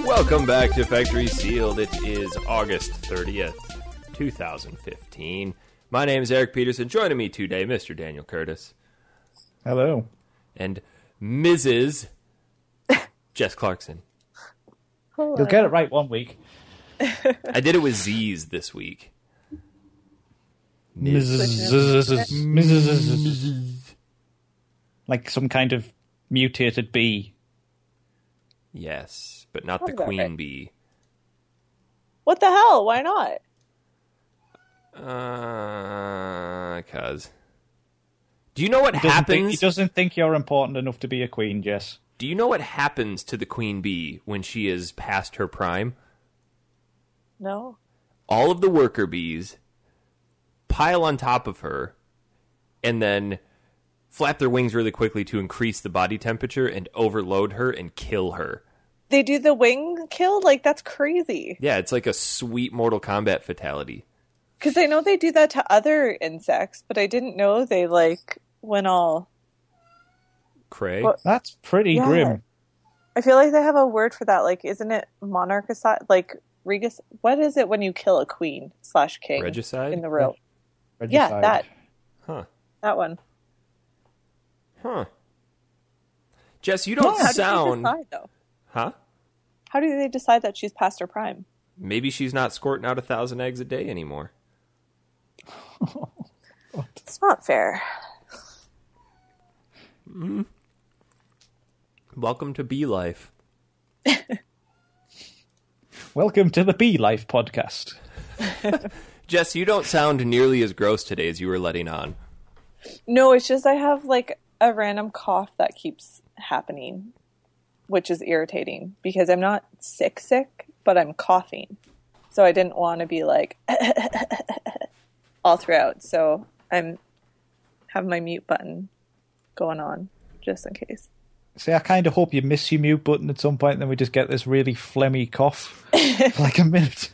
Welcome back to Factory Sealed. It is August 30th, 2015. My name is Eric Peterson. Joining me today, Mr. Daniel Curtis. Hello. And Mrs. Jess Clarkson. Hello. You'll get it right one week. I did it with Z's this week. Mrs. Like some kind of mutated bee. Yes, but not the queen bee. What the hell? Why not? Cause. Do you know what happens? He doesn't think you're important enough to be a queen, Jess. Do you know what happens to the queen bee when she is past her prime? No. All of the worker bees pile on top of her and then flap their wings really quickly to increase the body temperature and overload her and kill her. They do the wing kill? Like, that's crazy. Yeah, it's like a sweet Mortal Kombat fatality. Because I know they do that to other insects, but I didn't know they, like, went all... Cray? Well, that's pretty grim. I feel like they have a word for that. Like, isn't it monarchicide? Like, regis... What is it when you kill a queen / king? Regicide? In the real... Regicide. Yeah, that. Huh. That one. Huh. Jess, you don't How sound... do they decide, though? Huh? How do they decide that she's past her prime? Maybe she's not squirting out 1,000 eggs a day anymore. It's not fair. Mm-hmm. Welcome to Bee Life. Welcome to the Bee Life podcast. Jess, you don't sound nearly as gross today as you were letting on. No, it's just I have like a random cough that keeps happening, which is irritating because I'm not sick, but I'm coughing. So I didn't want to be like all throughout. So I'm have my mute button going on just in case. See, I kind of hope you miss your mute button at some point, and then we just get this really phlegmy cough for like a minute.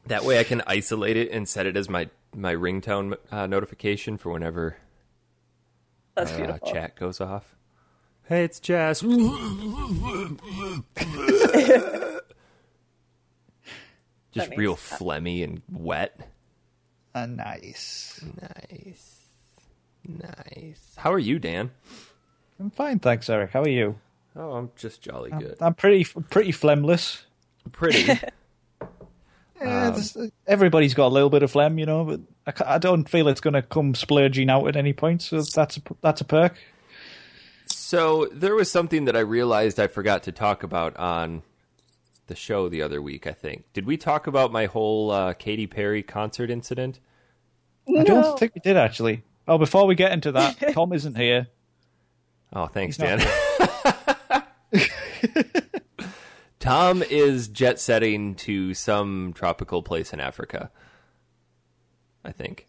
That way I can isolate it and set it as my ringtone notification for whenever That's beautiful. Chat goes off. Hey, it's Jess. Just real phlegmy and wet. Nice. How are you, Dan? I'm fine, thanks, Eric. How are you? Oh, I'm just jolly good. I'm pretty phlegmless. Pretty. Everybody's got a little bit of phlegm, you know, but I don't feel it's going to come splurging out at any point, so that's a perk. So there was something that I realized I forgot to talk about on the show the other week, I think. Did we talk about my whole Katy Perry concert incident? No. I don't think we did, actually. Oh, before we get into that, Tom isn't here. Oh, thanks, Dan. Tom is jet-setting to some tropical place in Africa, I think.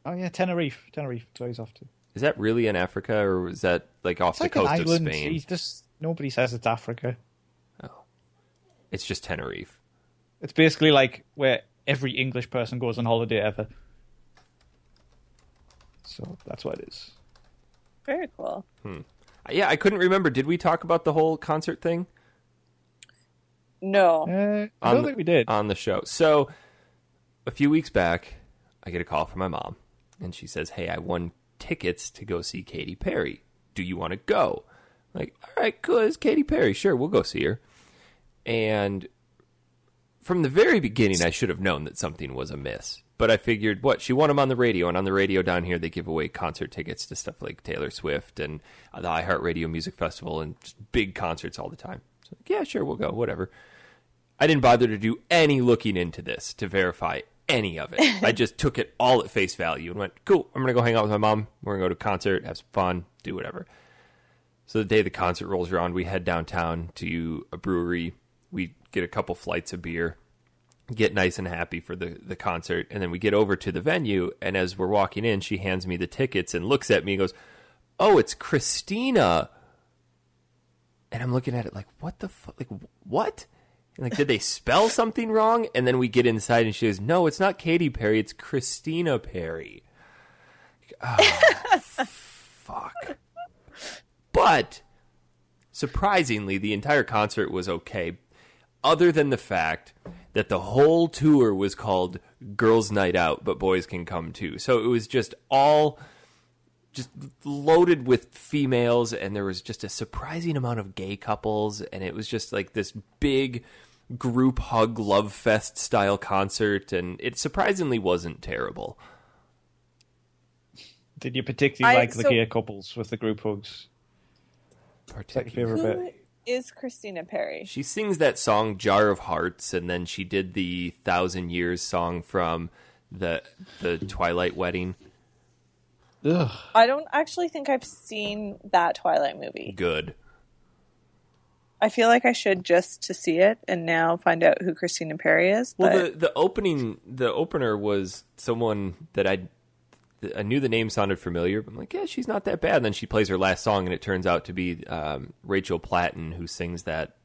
Oh, yeah, Tenerife. Tenerife, that's where he's off to. Is that really in Africa, or is that like off the coast of Spain? He's just, nobody says it's Africa. Oh. It's just Tenerife. It's basically like where every English person goes on holiday ever. So that's what it is. Very cool. Yeah, I couldn't remember. Did we talk about the whole concert thing? No. I don't think we did. On the show. So, a few weeks back, I get a call from my mom, and she says, hey, I won tickets to go see Katy Perry. Do you want to go? I'm like, all right, cool, it's Katy Perry. Sure, we'll go see her. And from the very beginning, I should have known that something was amiss. But I figured, she won them on the radio, and on the radio down here, they give away concert tickets to stuff like Taylor Swift and the iHeartRadio Music Festival and just big concerts all the time. So, yeah, sure, we'll go, whatever. I didn't bother to do any looking into this to verify any of it. I just took it all at face value and went, cool, I'm going to go hang out with my mom. We're going to go to a concert, have some fun, do whatever. So the day the concert rolls around, we head downtown to a brewery. We get a couple flights of beer, get nice and happy for the concert, and then we get over to the venue, and as we're walking in, she hands me the tickets and looks at me and goes, oh, it's Christina. And I'm looking at it like, what the fuck? Like, what? And like, did they spell something wrong? And then we get inside and she goes, no, it's not Katy Perry. It's Christina Perry. Oh, fuck. But surprisingly, the entire concert was okay, other than the fact that the whole tour was called Girls Night Out, but boys can come too. So it was just loaded with females, and there was just a surprising amount of gay couples, and it was just like this big group hug love fest style concert, and it surprisingly wasn't terrible. Did you particularly like the gay couples with the group hugs? Who is Christina Perry? She sings that song Jar of Hearts, and then she did the 1,000 Years song from the Twilight Wedding. Ugh. I don't actually think I've seen that Twilight movie. Good. I feel like I should just to see it and now find out who Christina Perry is. Well, the opener was someone that I knew the name sounded familiar, but I'm like, yeah, she's not that bad. And then she plays her last song, and it turns out to be Rachel Platten, who sings that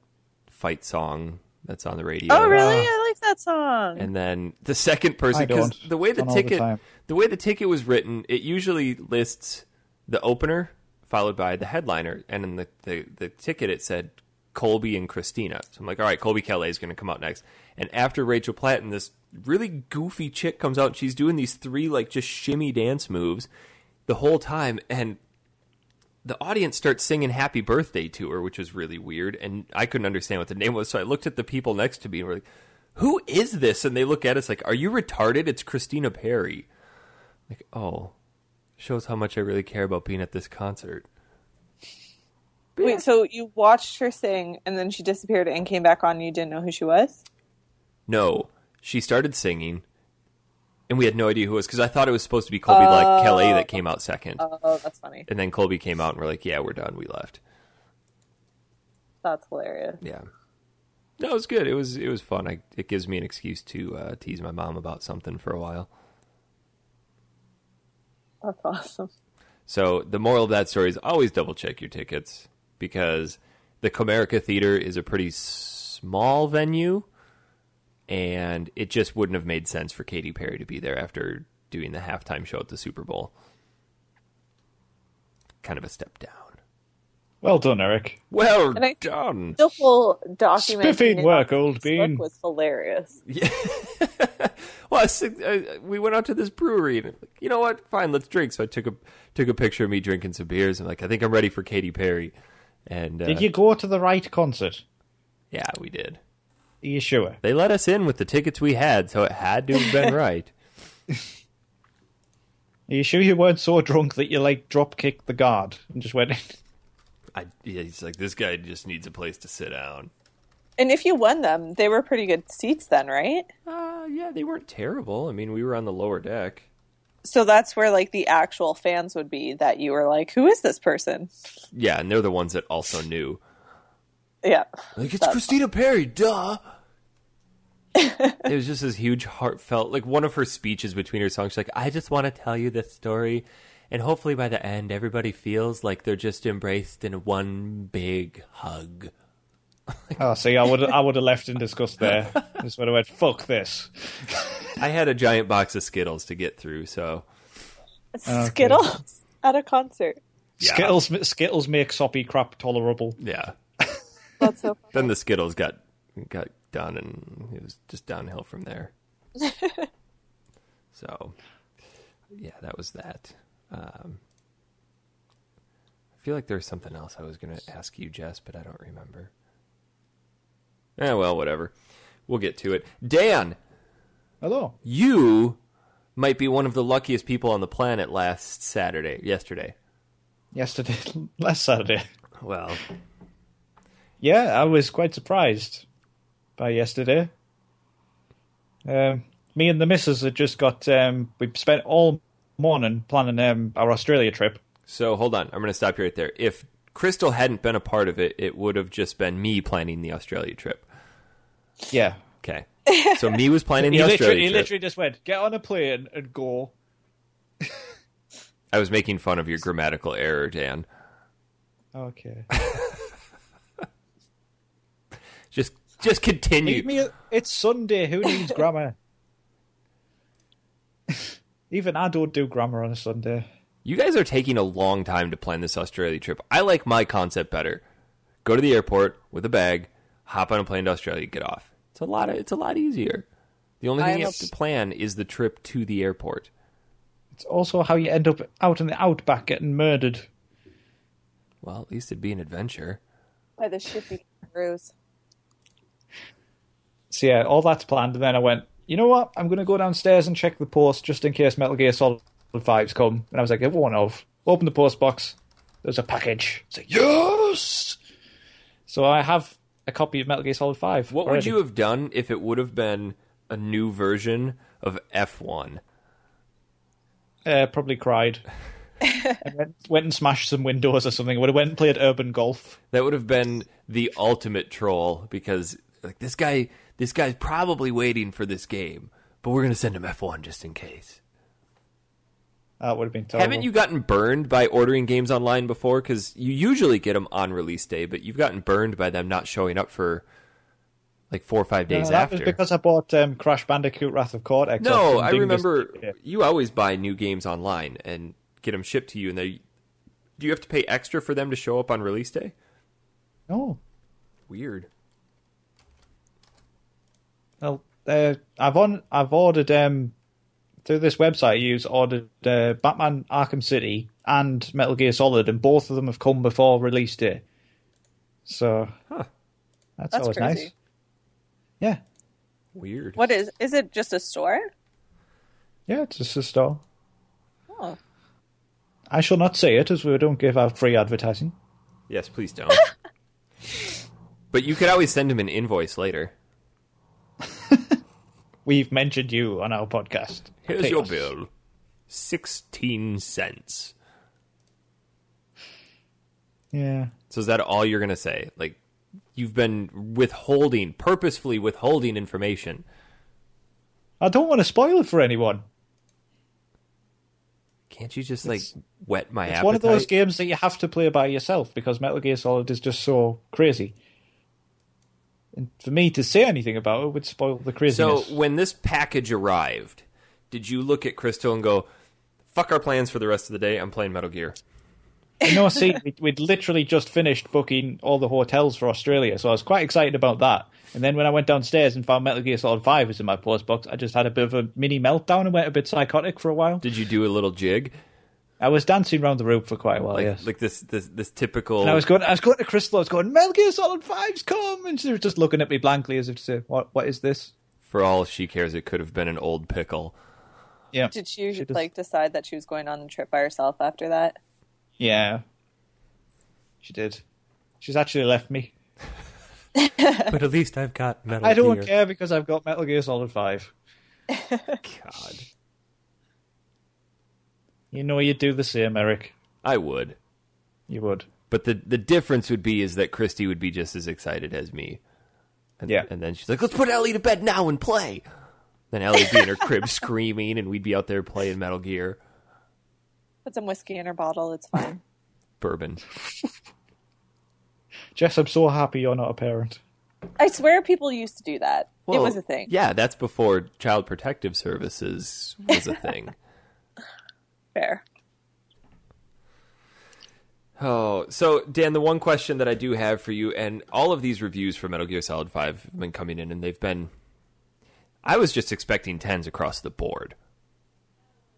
fight song that's on the radio. Oh, really? I like that song. And then the second person, because the way the ticket was written, it usually lists the opener followed by the headliner, and in the ticket it said Colby and Christina. So I'm like, all right, Colby Kelly is going to come out next. And after Rachel Platten, this really goofy chick comes out, and she's doing these 3 like just shimmy dance moves the whole time, and the audience starts singing Happy Birthday to her, which was really weird, and I couldn't understand what the name was, so I looked at the people next to me and we're like, who is this? And they look at us like, are you retarded? It's Christina Perry. Like, oh, shows how much I really care about being at this concert. But wait, so you watched her sing, and then she disappeared and came back on, and you didn't know who she was? No. She started singing, and we had no idea who it was, because I thought it was supposed to be Colby Kelly that came out second. Oh, that's funny. And then Colby came out, and we're like, yeah, we're done. We left. That's hilarious. Yeah. No, it was good. It was fun. It gives me an excuse to tease my mom about something for a while. That's awesome. So the moral of that story is always double check your tickets, because the Comerica Theater is a pretty small venue, and it just wouldn't have made sense for Katy Perry to be there after doing the halftime show at the Super Bowl. Kind of a step down. Well done, Eric. Well done. The whole document Spiffing work, old bean. was hilarious. Yeah. Well, we went out to this brewery, and you know what? Fine, let's drink. So I took a picture of me drinking some beers, and like, I think I'm ready for Katy Perry. And did you go to the right concert? Yeah, we did. Are you sure? They let us in with the tickets we had, so it had to have been right. Are you sure you weren't so drunk that you like drop kicked the guard and just went in? He's like, this guy just needs a place to sit down. And if you won them, they were pretty good seats then, right? Yeah, they weren't terrible. I mean, we were on the lower deck. So that's where like the actual fans would be, that you were like, who is this person? Yeah, and they're the ones that also knew. Yeah. Like, it's Christina Perry, duh! It was just this huge heartfelt, like one of her speeches between her songs, she's like, I just want to tell you this story, and hopefully by the end everybody feels like they're just embraced in one big hug. Oh, see, I would have left in disgust there. Just would have went, fuck this. I had a giant box of Skittles to get through, so... Skittles at a concert. Yeah. Skittles make soppy crap tolerable. Yeah. That's so funny. Then the Skittles got done, and it was just downhill from there. So, yeah, that was that. I feel like there's something else I was going to ask you, Jess, but I don't remember. Well, whatever. We'll get to it. Dan! Hello. You might be one of the luckiest people on the planet yesterday. Last Saturday. Well. Yeah, I was quite surprised by yesterday. Me and the missus had just got... we spent all morning planning our Australia trip. So, hold on. I'm going to stop you right there. If Crystal hadn't been a part of it, it would have just been me planning the Australia trip. Yeah. Okay. So me was planning the Australia trip. He literally just went, get on a plane and go. I was making fun of your grammatical error, Dan. Okay. Just continue. It's Sunday. Who needs grammar? Even I don't do grammar on a Sunday. You guys are taking a long time to plan this Australia trip. I like my concept better. Go to the airport with a bag, hop on a plane to Australia, get off. It's a lot easier. The only thing you have to plan is the trip to the airport. It's also how you end up out in the outback getting murdered. Well, at least it'd be an adventure. By the shitty kangaroos. So yeah, all that's planned, and then I went, you know what? I'm going to go downstairs and check the post just in case Metal Gear Solid 5's come. And I was like, it won't have. Open the post box. There's a package. It's like, yes! So I have a copy of Metal Gear Solid 5. What already. would you have done if it would have been a new version of F1? Probably cried. I went and smashed some windows or something. I would have went and played urban golf. That would have been the ultimate troll, because like this guy's probably waiting for this game, but we're going to send him F1 just in case. That would have been terrible. Haven't you gotten burned by ordering games online before? Because you usually get them on release day, but you've gotten burned by them not showing up for like 4 or 5 days that after. was because I bought Crash Bandicoot Wrath of Cortex. No, I remember you always buy new games online and get them shipped to you, and do you have to pay extra for them to show up on release day? No. Weird. Well, I've ordered through this website. I use ordered Batman Arkham City and Metal Gear Solid, and both of them have come before release day. So that's always crazy. nice. Yeah. Weird. What is it just a store? Yeah, it's just a store. Oh. I shall not say it, as we don't give out free advertising. Yes, please don't. But you could always send him an invoice later. We've mentioned you on our podcast. Here's Pay your us. bill. 16 cents. Yeah. So is that all you're going to say? Like, you've been purposefully withholding information. I don't want to spoil it for anyone. Can't you just, whet my appetite? It's one of those games that you have to play by yourself because Metal Gear Solid is just so crazy. And for me to say anything about it would spoil the craziness. So when this package arrived, did you look at Crystal and go, fuck our plans for the rest of the day, I'm playing Metal Gear? No, see, we'd literally just finished booking all the hotels for Australia, so I was quite excited about that. And then when I went downstairs and found Metal Gear Solid 5 was in my post box, I just had a bit of a mini meltdown and went a bit psychotic for a while. Did you do a little jig? I was dancing around the room for quite a while, yes. Like this typical... And I was going to Crystal, I was going, Metal Gear Solid 5's come! And she was just looking at me blankly as if to say, what is this? For all she cares, it could have been an old pickle. Yeah. Did she decide that she was going on the trip by herself after that? Yeah. She did. She's actually left me. But at least I've got Metal Gear. I don't care because I've got Metal Gear Solid 5. God. You know you'd do the same, Eric. I would. You would. But the difference would be is that Christy would be just as excited as me. And, yeah. And then she's like, let's put Ellie to bed now and play. Then Ellie would be in her crib screaming, and we'd be out there playing Metal Gear. Put some whiskey in her bottle, it's fine. Bourbon. Jess, I'm so happy you're not a parent. I swear people used to do that. Well, it was a thing. Yeah, that's before Child Protective Services was a thing. Fair. Oh, so Dan, the one question that I do have for you, and all of these reviews for Metal Gear Solid 5 have been coming in, and they've been... I was just expecting 10s across the board.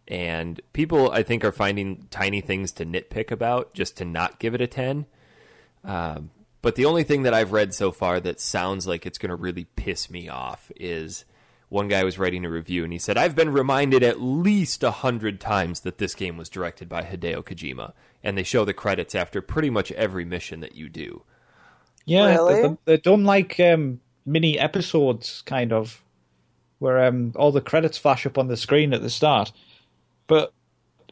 And people, I think, are finding tiny things to nitpick about just to not give it a 10. But the only thing that I've read so far that sounds like it's going to really piss me off is one guy was writing a review, and he said, I've been reminded at least 100 times that this game was directed by Hideo Kojima. And they show the credits after pretty much every mission that you do. Yeah, really? they're done like mini episodes, kind of, where all the credits flash up on the screen at the start. But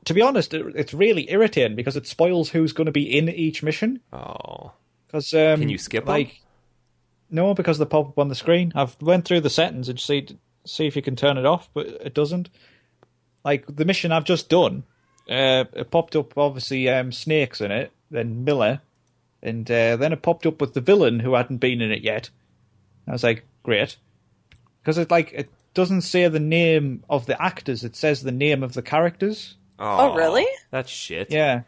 to be honest, it's really irritating because it spoils who's going to be in each mission. Oh. Because can you skip them? No, because they pop up on the screen. I've went through the settings and see if you can turn it off, but it doesn't. Like the mission I've just done, it popped up obviously Snake's in it, then Miller, and then it popped up with the villain who hadn't been in it yet, I was like, great. Because it doesn't say the name of the actors, it says the name of the characters. Oh, really? That's shit. Yeah.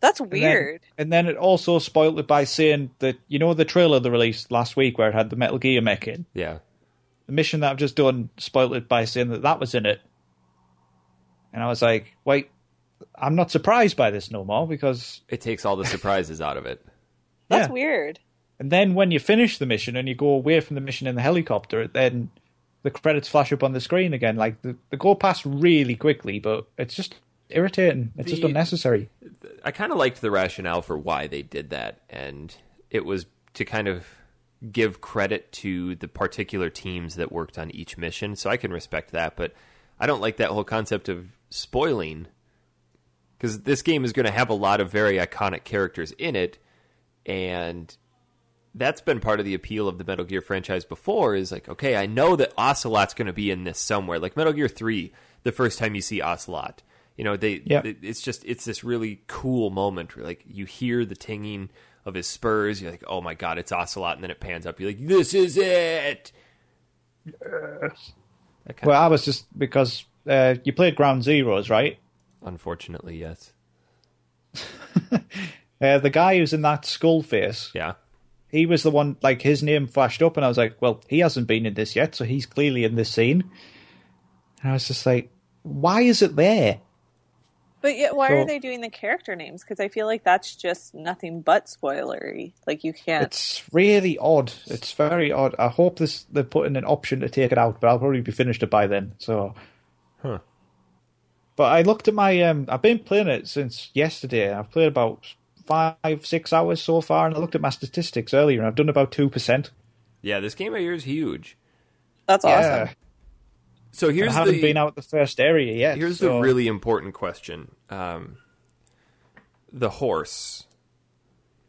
That's weird. And then it also spoiled it by saying that, you know, the trailer they released last week where it had the Metal Gear mech in? Yeah. The mission that I've just done spoiled it by saying that was in it. And I was like, wait, I'm not surprised by this no more because... It takes all the surprises out of it. That's weird. And then when you finish the mission and you go away from the mission in the helicopter, then the credits flash up on the screen again. Like, they go past really quickly, but it's just irritating. It's just unnecessary. I kind of liked the rationale for why they did that, and it was to kind of give credit to the particular teams that worked on each mission, so I can respect that, but I don't like that whole concept of spoiling, because this game is going to have a lot of very iconic characters in it, and that's been part of the appeal of the Metal Gear franchise before, is like, okay, I know that Ocelot's going to be in this somewhere, like Metal Gear 3, the first time you see Ocelot. You know, it's this really cool moment where, like, you hear the tinging of his spurs. You're like, oh my god, it's Ocelot, and then it pans up. You're like, this is it. Yes. Well, I was just because you played Ground Zeroes, right? Unfortunately, yes. The guy who's in that skull face. Yeah. He was the one, like, his name flashed up, and I was like, well, he hasn't been in this yet, so he's clearly in this scene. And I was just like, why is it there? But yet, why are they doing the character names? Because I feel like that's just nothing but spoilery. Like, you can't... It's really odd. It's very odd. I hope they're putting an option to take it out, but I'll probably be finished it by then, so... Huh. But I looked at my... I've been playing it since yesterday. I've played about 5-6 hours so far, and I looked at my statistics earlier, and I've done about 2%. Yeah, this game I hear is huge. That's awesome. So I haven't been out the first area yet. Here's the really important question. The horse.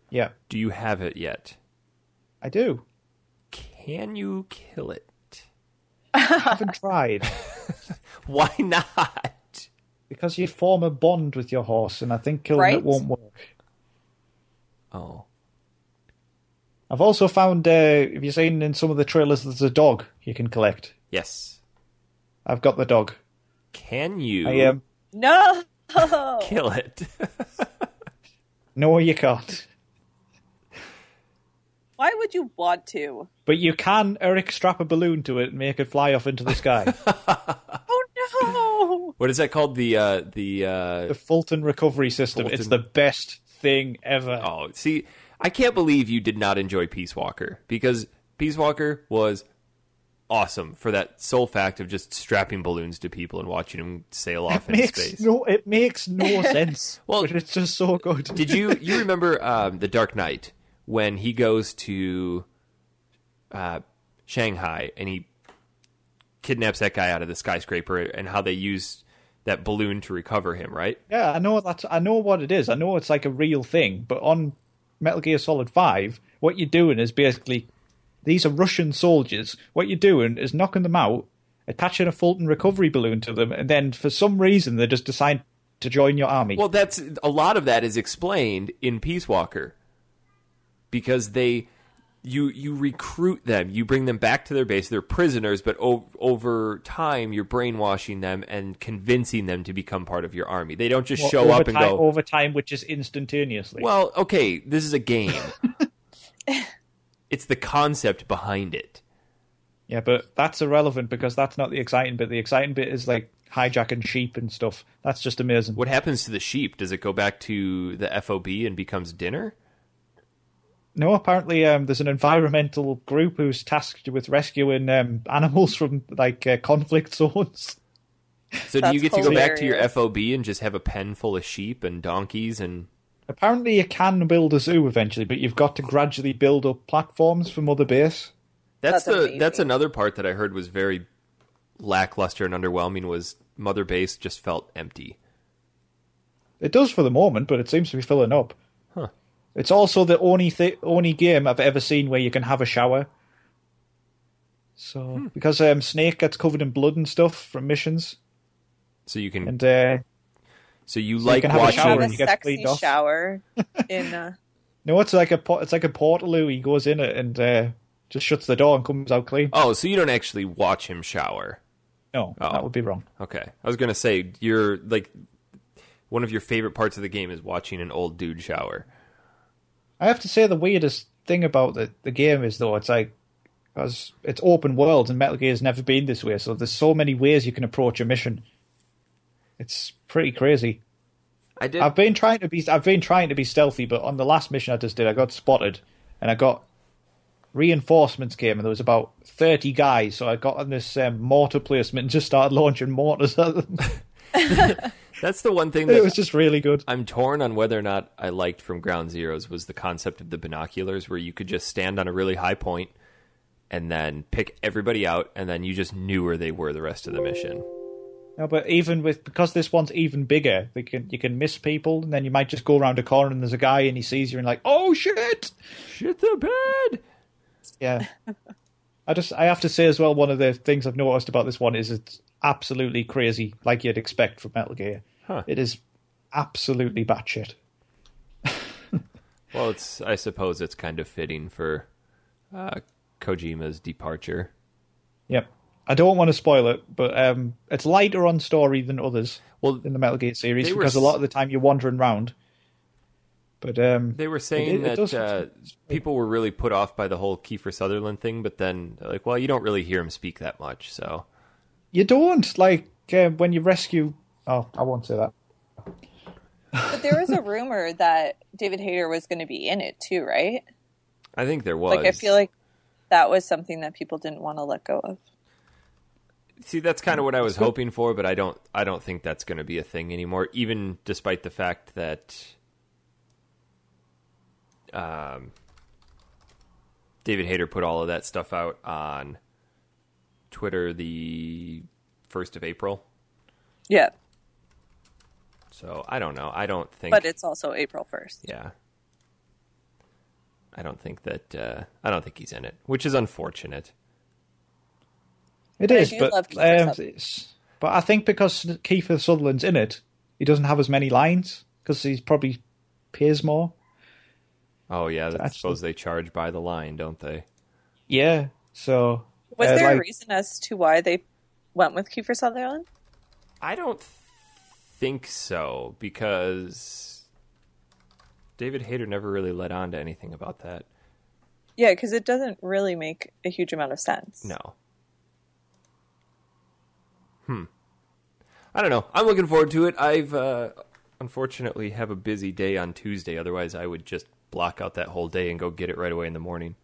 Yeah. Do you have it yet? I do. Can you kill it? I haven't tried. Why not? Because you form a bond with your horse, and I think killing it won't work. Oh. I've also found, have you seen in some of the trailers, there's a dog you can collect? Yes. I've got the dog. Can you No! kill it? No, you can't. Why would you want to? But you can, Eric, strap a balloon to it and make it fly off into the sky. Oh no! What is that called? The Fulton recovery system. Fulton. It's the best thing ever. Oh, see, I can't believe you did not enjoy Peace Walker, because Peace Walker was awesome for that sole fact of just strapping balloons to people and watching them sail off into space. It makes no sense. Well, but it's just so good. Did you remember The Dark Knight when he goes to Shanghai and he kidnaps that guy out of the skyscraper, and how they use that balloon to recover him, right? Yeah, I know what it is. I know it's like a real thing, but on Metal Gear Solid 5, what you're doing is basically, these are Russian soldiers. What you're doing is knocking them out, attaching a Fulton recovery balloon to them, and then for some reason they just decide to join your army. Well, that's a lot of that is explained in Peace Walker, because you recruit them, you bring them back to their base. They're prisoners, but over time you're brainwashing them and convincing them to become part of your army. They don't just show up and go over time, which is instantaneously. Well, okay, this is a game. It's the concept behind it. Yeah, but that's irrelevant because that's not the exciting bit. The exciting bit is like hijacking sheep and stuff. That's just amazing. What happens to the sheep? Does it go back to the FOB and becomes dinner? No, apparently there's an environmental group who's tasked with rescuing animals from like conflict zones. So do you get to go back to your FOB and just have a pen full of sheep and donkeys and... Apparently you can build a zoo eventually, but you've got to gradually build up platforms for Mother Base. That's another part that I heard was very lackluster and underwhelming, was Mother Base just felt empty. It does for the moment, but it seems to be filling up. Huh. It's also the only game I've ever seen where you can have a shower. So because Snake gets covered in blood and stuff from missions. So you can... And So you so like you can watching... have a sexy shower in... No, it's like a Portaloo. He goes in it and Just shuts the door and comes out clean. Oh, so you don't actually watch him shower? No, that would be wrong. Okay. I was going to say, you're like, one of your favorite parts of the game is watching an old dude shower. I have to say the weirdest thing about the game is, though, it's like, because it's open world and Metal Gear has never been this way, so there's so many ways you can approach a mission. It's pretty crazy. I've been trying to be stealthy, but on the last mission I just did, I got spotted, and I got reinforcements came, and there was about 30 guys, so I got on this mortar placement and just started launching mortars at them. That's the one thing that it was just really good. I'm torn on whether or not I liked from Ground Zeroes was the concept of the binoculars, where you could just stand on a really high point and then pick everybody out, and then you just knew where they were the rest of the mission. No, but even because this one's even bigger, you can miss people, and then you might just go around a corner and there's a guy and he sees you and like, oh shit, shit the bed. Yeah. I have to say as well, one of the things I've noticed about this one is it's absolutely crazy, like you'd expect from Metal Gear. Huh. It is absolutely batshit. Well, I suppose it's kind of fitting for Kojima's departure. Yep. I don't want to spoil it, but it's lighter on story than others in the Metal Gear series, because a lot of the time you're wandering around. But they were saying that people were really put off by the whole Kiefer Sutherland thing, but then they're like, well, you don't really hear him speak that much, so... You don't, like, when you rescue... Oh, I won't say that. But there was a rumor that David Hayter was going to be in it too, right? I think there was. Like, I feel like that was something that people didn't want to let go of. See, that's kind of what I was hoping for, but I don't think that's going to be a thing anymore, even despite the fact that David Hayter put all of that stuff out on Twitter the 1st of April. Yeah. So, I don't know. I don't think... But it's also April 1st. Yeah. I don't think he's in it, which is unfortunate. It is, but I think because Kiefer Sutherland's in it, he doesn't have as many lines, because he probably pays more. Oh, yeah, I suppose they charge by the line, don't they? Yeah, so... Was there a reason as to why they went with Kiefer Sutherland? I don't think so, because David Hayter never really led on to anything about that. Yeah, because it doesn't really make a huge amount of sense. No. I don't know. I'm looking forward to it. I've unfortunately have a busy day on Tuesday. Otherwise, I would just block out that whole day and go get it right away in the morning.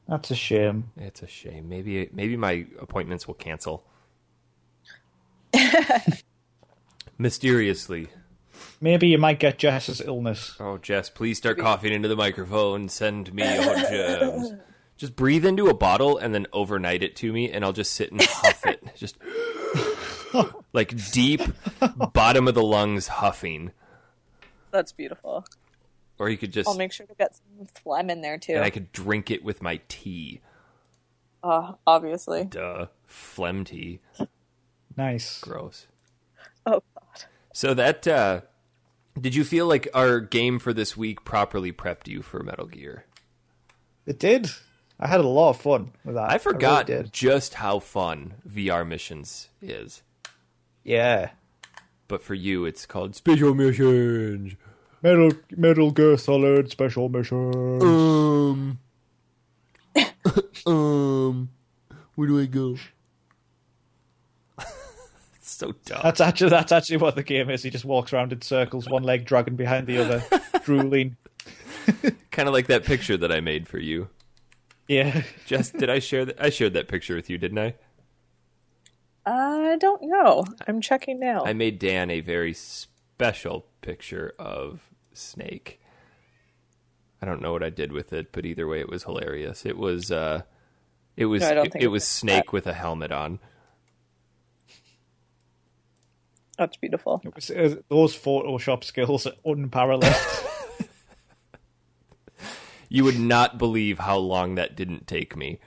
That's a shame. It's a shame. Maybe my appointments will cancel. Mysteriously. Maybe you might get Jess's illness. Oh, Jess, please start coughing into the microphone. Send me your germs. Just breathe into a bottle and then overnight it to me, and I'll just sit and huff it. Just like deep bottom of the lungs huffing. That's beautiful. Or you could just... I'll make sure to get some phlegm in there, too. And I could drink it with my tea. Obviously. Duh. Phlegm tea. Nice. Gross. Oh, God. So that... did you feel like our game for this week properly prepped you for Metal Gear? It did. I had a lot of fun with that. I forgot really just how fun VR missions is. Yeah. But for you, it's called Special Missions. Metal Gear Solid Special Missions. Where do I go? It's so dumb. That's actually what the game is. He just walks around in circles, one leg dragging behind the other, drooling. Kind of like that picture that I made for you. Yeah. Jess, did I share that? I shared that picture with you, didn't I? I don't know. I'm checking now. I made Dan a very special picture of Snake. I don't know what I did with it, but either way, it was hilarious. It was Snake with a helmet on. That's beautiful. Those Photoshop skills are unparalleled. You would not believe how long that didn't take me.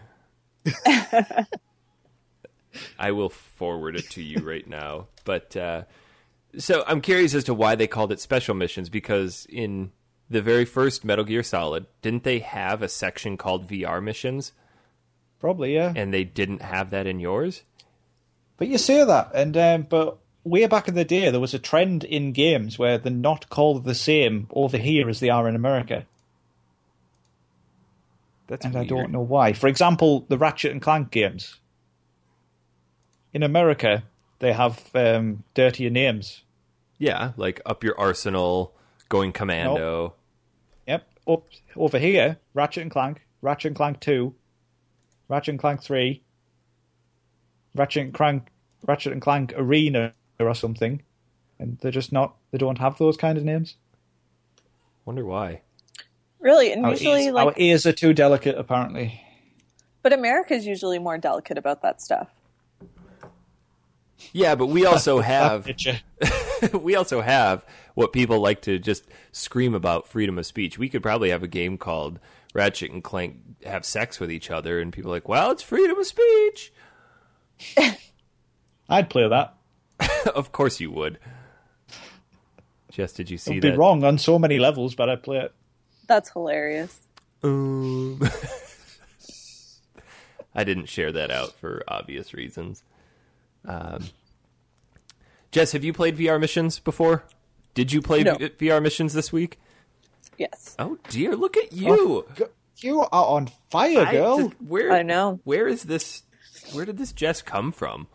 I will forward it to you right now. But so I'm curious as to why they called it Special Missions, because in The very first Metal Gear Solid, didn't they have a section called VR missions? Probably, yeah. And they didn't have that in yours? But you say that, and but way back in the day, there was a trend in games where they're not called the same over here as they are in America. That's and weird. I don't know why. For example, the Ratchet and Clank games. In America, they have dirtier names. Yeah, like Up Your Arsenal, Going Commando. Yep. Over here, Ratchet and Clank 2, Ratchet and Clank 3, Ratchet and Clank Arena or something. And they're just not, they don't have those kind of names. Wonder why. Really? And usually, our ears are too delicate, apparently. But America's usually more delicate about that stuff. Yeah, but we also have we also have what people like to just scream about, freedom of speech. We could probably have a game called Ratchet and Clank have sex with each other, and people are like, well, it's freedom of speech. I'd play that. Of course you would. Jess, did you see It'd that? be wrong on so many levels, but I'd play it. That's hilarious. I didn't share that out for obvious reasons. Jess, have you played VR missions before? Did you play No. VR missions this week? Yes. Oh dear, look at you! You are on fire, girl. I know. Where is this? Where did this Jess come from?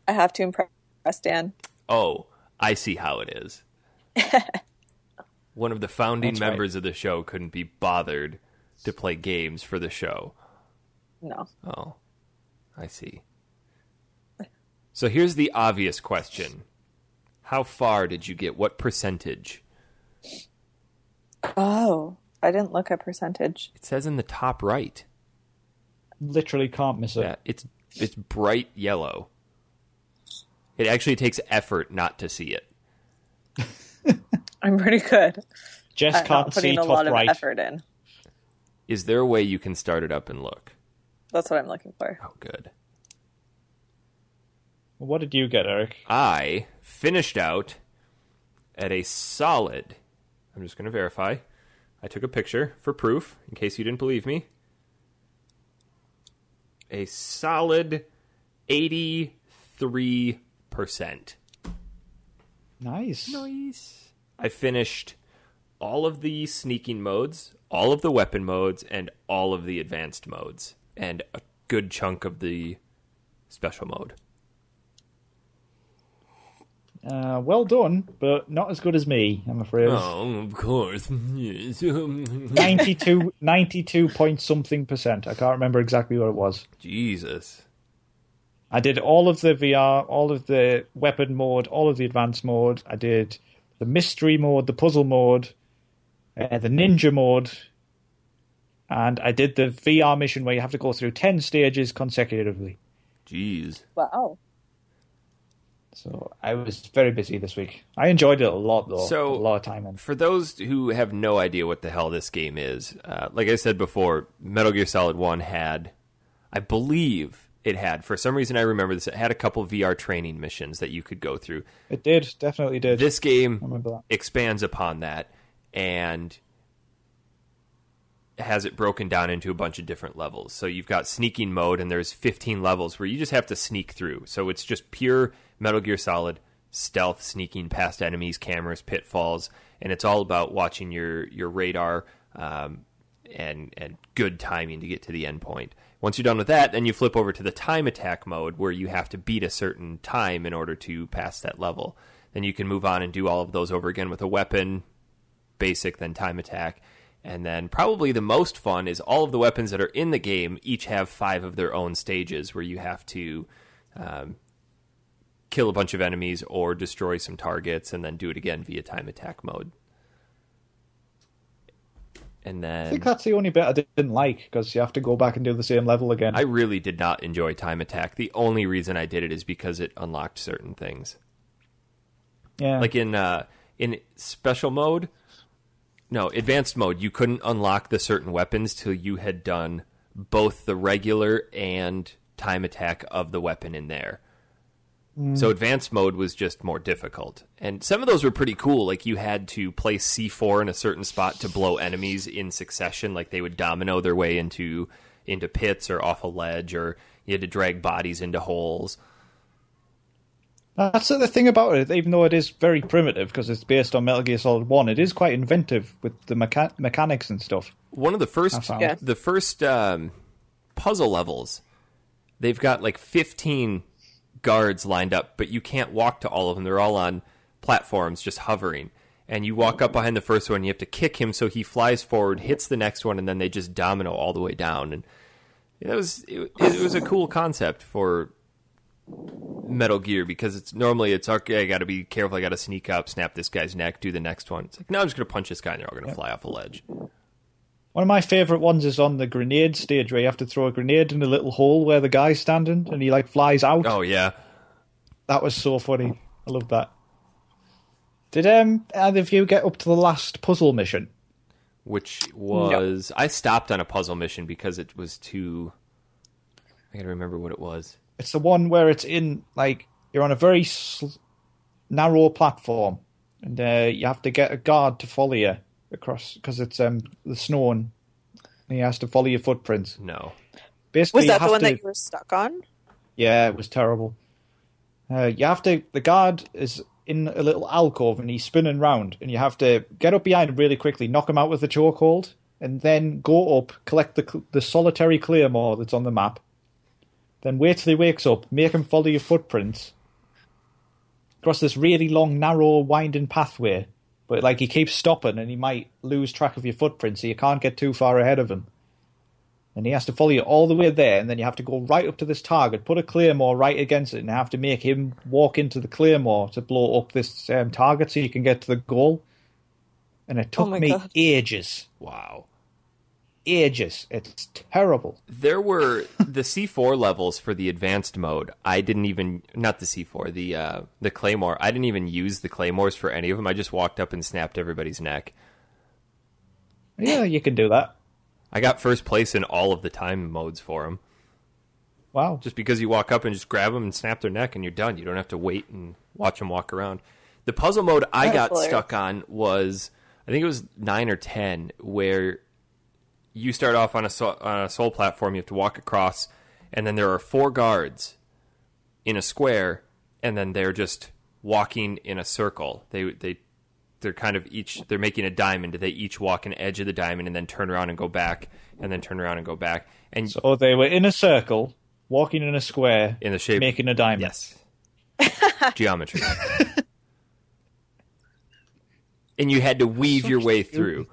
I have to impress Dan. Oh, I see how it is. One of the founding That's members of the show couldn't be bothered to play games for the show. No. Oh, I see. So here's the obvious question. How far did you get? What percentage? Oh, I didn't look at percentage. It says in the top right. Literally can't miss it. Yeah, it's bright yellow. It actually takes effort not to see it. I'm pretty good. Jess I'm can't not see putting a top lot of right. effort in. Is there a way you can start it up and look? That's what I'm looking for. Oh, good. What did you get, Eric? I finished out at a solid, I'm just going to verify. I took a picture for proof, in case you didn't believe me. A solid 83%. Nice. Nice. I finished all of the sneaking modes, all of the weapon modes, and all of the advanced modes, and a good chunk of the special mode. Well done, but not as good as me, I'm afraid. Oh, of course. Yes. 92 point something percent. I can't remember exactly what it was. Jesus. I did all of the VR, all of the weapon mode, all of the advanced mode. I did the mystery mode, the puzzle mode, the ninja mode, and I did the VR mission where you have to go through 10 stages consecutively. Jeez. Wow. So I was very busy this week. I enjoyed it a lot, though. So, a lot of time in. For those who have no idea what the hell this game is, like I said before, Metal Gear Solid 1 had, I believe it had, for some reason I remember this, it had a couple VR training missions that you could go through. It did, definitely did. This I game remember that. expands upon that and has it broken down into a bunch of different levels. So you've got sneaking mode, and there's 15 levels where you just have to sneak through. So it's just pure Metal Gear Solid stealth, sneaking past enemies, cameras, pitfalls, and it's all about watching your radar and good timing to get to the end point. Once you're done with that, then you flip over to the time attack mode where you have to beat a certain time in order to pass that level. Then you can move on and do all of those over again with a weapon, basic, then time attack. And then probably the most fun is all of the weapons that are in the game each have 5 of their own stages where you have to kill a bunch of enemies or destroy some targets and then do it again via time attack mode. And then I think that's the only bit I didn't like, because you have to go back and do the same level again. I really did not enjoy time attack. The only reason I did it is because it unlocked certain things. Yeah. Like in special mode, no, advanced mode, you couldn't unlock the certain weapons till you had done both the regular and time attack of the weapon in there. So advanced mode was just more difficult. And some of those were pretty cool. Like you had to place C4 in a certain spot to blow enemies in succession. Like they would domino their way into pits or off a ledge, or you had to drag bodies into holes. That's the thing about it. Even though it is very primitive because it's based on Metal Gear Solid 1, it is quite inventive with the mechanics and stuff. One of the first puzzle levels, they've got like 15 guards lined up, but you can't walk to all of them. They're all on platforms just hovering. And you walk up behind the first one, you have to kick him so he flies forward, hits the next one, and then they just domino all the way down. And it was a cool concept for Metal Gear, because it's okay, I got to be careful, I got to sneak up, snap this guy's neck, do the next one. It's like, no, I'm just going to punch this guy and they're all going to fly off a ledge. One of my favourite ones is on the grenade stage where you have to throw a grenade in a little hole where the guy's standing and he like flies out. Oh, yeah. That was so funny. I love that. Did either of you get up to the last puzzle mission? Which was... No. I stopped on a puzzle mission because it was too... I gotta remember what it was. It's the one where it's in, like, you're on a very narrow platform and you have to get a guard to follow you across, because it's the snow, and he has to follow your footprints. No. Basically, was that the one that you were stuck on? Yeah, it was terrible. The guard is in a little alcove and he's spinning round, and you have to get up behind him really quickly, knock him out with the chokehold, and then go up, collect the solitary claymore that's on the map, then wait till he wakes up, make him follow your footprints across this really long, narrow, winding pathway. But like he keeps stopping and he might lose track of your footprints, so you can't get too far ahead of him. And he has to follow you all the way there, and then you have to go right up to this target, put a claymore right against it, and have to make him walk into the claymore to blow up this target so you can get to the goal. And it took me ages. Wow. Ages. It's terrible. There were the C4 levels for the advanced mode. I didn't even, not the C4, the Claymore. I didn't even use the Claymores for any of them. I just walked up and snapped everybody's neck. Yeah, you can do that. I got first place in all of the time modes for them. Wow. Just because you walk up and just grab them and snap their neck and you're done. You don't have to wait and watch them walk around. The puzzle mode I got stuck on was, I think it was 9 or 10, where you start off on a soul platform, you have to walk across, and then there are 4 guards in a square, and then they're just walking in a circle. They're kind of they're making a diamond. They each walk an edge of the diamond and then turn around and go back, and then turn around and go back. And so they were in a circle, walking in a square, in the shape, making a diamond. Yes. Geometry. And you had to weave your way through.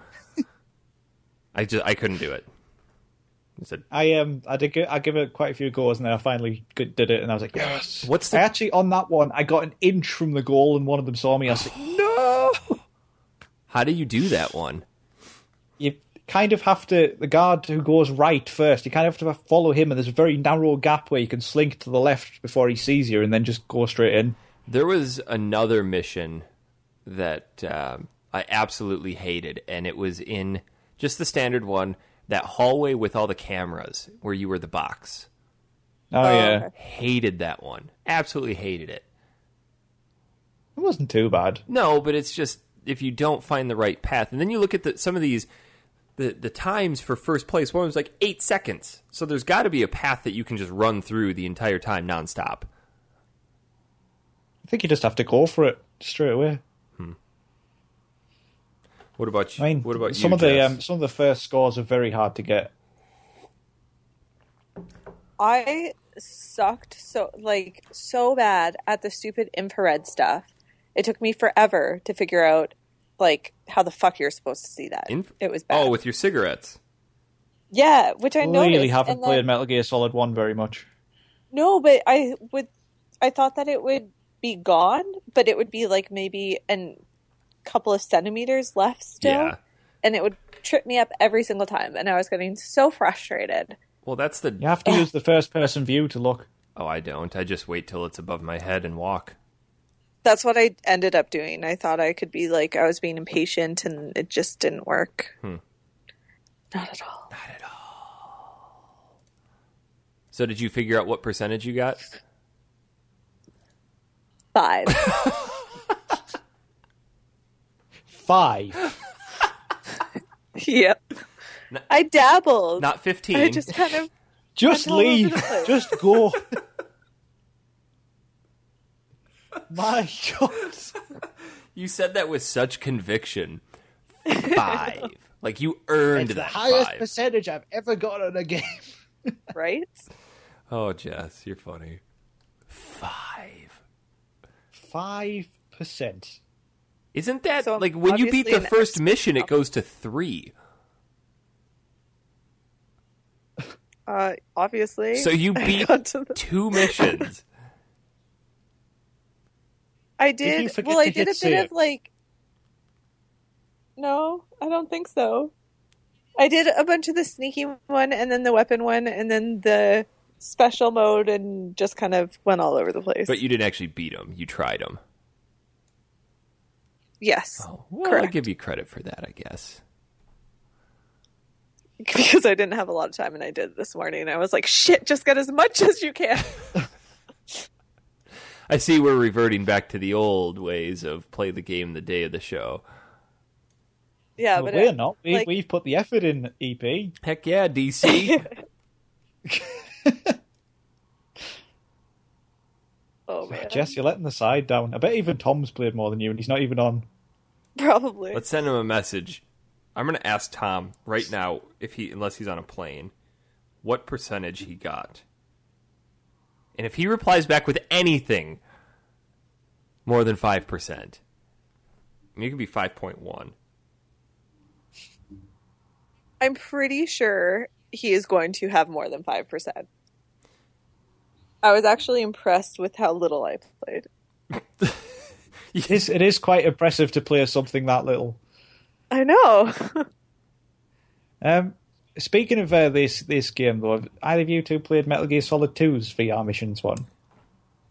I couldn't do it. I give it quite a few goes, and then I finally did it, and I was like, yes. Actually, on that one, I got an inch from the goal, and one of them saw me. I was like, no. How do you do that one? You kind of have to, the guard who goes right first, you kind of have to follow him, and there's a very narrow gap where you can slink to the left before he sees you, and then just go straight in. There was another mission that I absolutely hated, and it was in just the standard one, that hallway with all the cameras where you were the box. Oh, yeah. Hated that one. Absolutely hated it. It wasn't too bad. No, but it's just, if you don't find the right path. And then you look at some of these, the times for first place. One was like 8 seconds. So there's got to be a path that you can just run through the entire time nonstop. I think you just have to go for it straight away. What about you? I mean, what about some you, of the some of the first scores are very hard to get. I sucked so bad at the stupid infrared stuff. It took me forever to figure out how the fuck you're supposed to see that. It was bad. Oh, with your cigarettes. Yeah, which I noticed. Really haven't played Metal Gear Solid 1 very much. No, but I thought that it would be gone, but it would be maybe couple of centimeters left still, and it would trip me up every single time, and I was getting so frustrated. Well, you have to use the first person view to look. Oh, I don't. I just wait till it's above my head and walk. That's what I ended up doing. I thought I could be I was being impatient, and it just didn't work. Not at all. Not at all. So did you figure out what percentage you got? 5. 5. Yep. I dabbled. Not 15. I just kind of Just all over leave. the place. Just go. My God. You said that with such conviction. 5. Like you earned It's the that highest 5. percentage I've ever got on a game. right. Oh, Jess, you're funny. 5. 5%. Isn't that So, like when you beat the obviously first mission, it goes to 3. Obviously. So you I beat got to the- 2 missions. I you did. forget Well, I to did hit a bit save? of like. No, I don't think so. I did a bunch of the sneaky one, and then the weapon one, and then the special mode, and just kind of went all over the place. But you didn't actually beat them. You tried them. Yes, Oh, well, I'll correct. give you credit for that, I guess. Because I didn't have a lot of time, and I did this morning. I was like, "Shit, just get as much as you can." I see we're reverting back to the old ways of play the game the day of the show. Yeah, Well, but we're not. like- We've put the effort in, EP. Heck yeah, DC. oh man, Jess, you're letting the side down. I bet even Tom's played more than you, and he's not even on. probably. Let's send him a message. I'm going to ask Tom right now, unless he's on a plane, what percentage he got. And if he replies back with anything more than 5%, I mean, it could be 5.1. I'm pretty sure he is going to have more than 5%. I was actually impressed with how little I played. It is quite impressive to play something that little. I know. Speaking of this game, though, have either of you two played Metal Gear Solid 2's VR Missions one?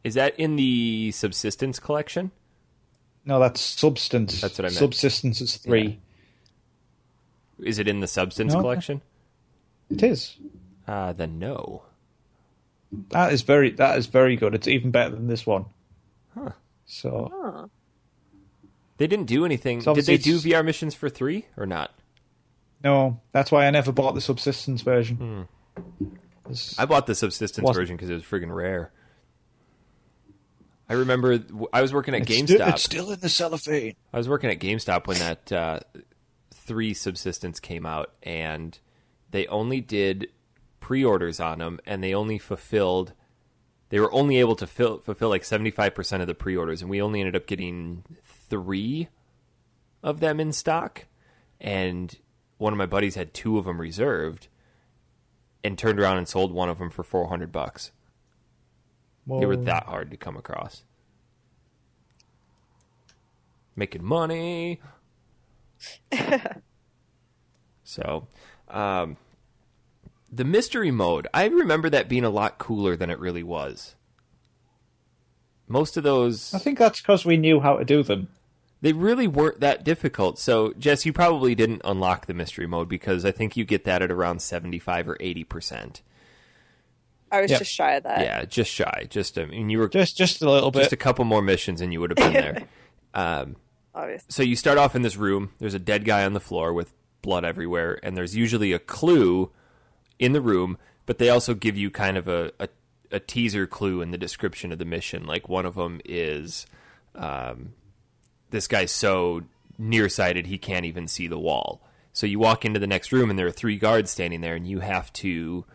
Is that in the Subsistence collection? No, that's Substance. That's what I meant. Subsistence is 3. Is it in the Substance No. collection? It is. Then no. That is very good. It's even better than this one. Huh. So Huh. They didn't do anything. So Did they do obviously VR missions for 3 or not? no, that's why I never bought the Subsistence version. I bought the Subsistence Wasn't- version because it was friggin' rare. I remember I was working at It's GameStop. it's still in the cellophane. I was working at GameStop when that 3 Subsistence came out, and they only did pre-orders on them, and they only fulfilled. They were only able to fulfill like 75% of the pre-orders, and we only ended up getting 3 of them in stock. And one of my buddies had 2 of them reserved, and turned around and sold one of them for $400. They were that hard to come across. Making money. So, the mystery mode, I remember that being a lot cooler than it really was. Most of those, I think that's because we knew how to do them. they really weren't that difficult. So, Jess, you probably didn't unlock the mystery mode because I think you get that at around 75 or 80%. I was Yep. just shy of that. Yeah, just shy. I mean, you were Just a little bit. just a couple more missions and you would have been there. Obviously. So you start off in this room. There's a dead guy on the floor with blood everywhere, and there's usually a clue in the room, but they also give you kind of a teaser clue in the description of the mission. Like one of them is this guy's so nearsighted he can't even see the wall. So you walk into the next room, and there are 3 guards standing there, and you have to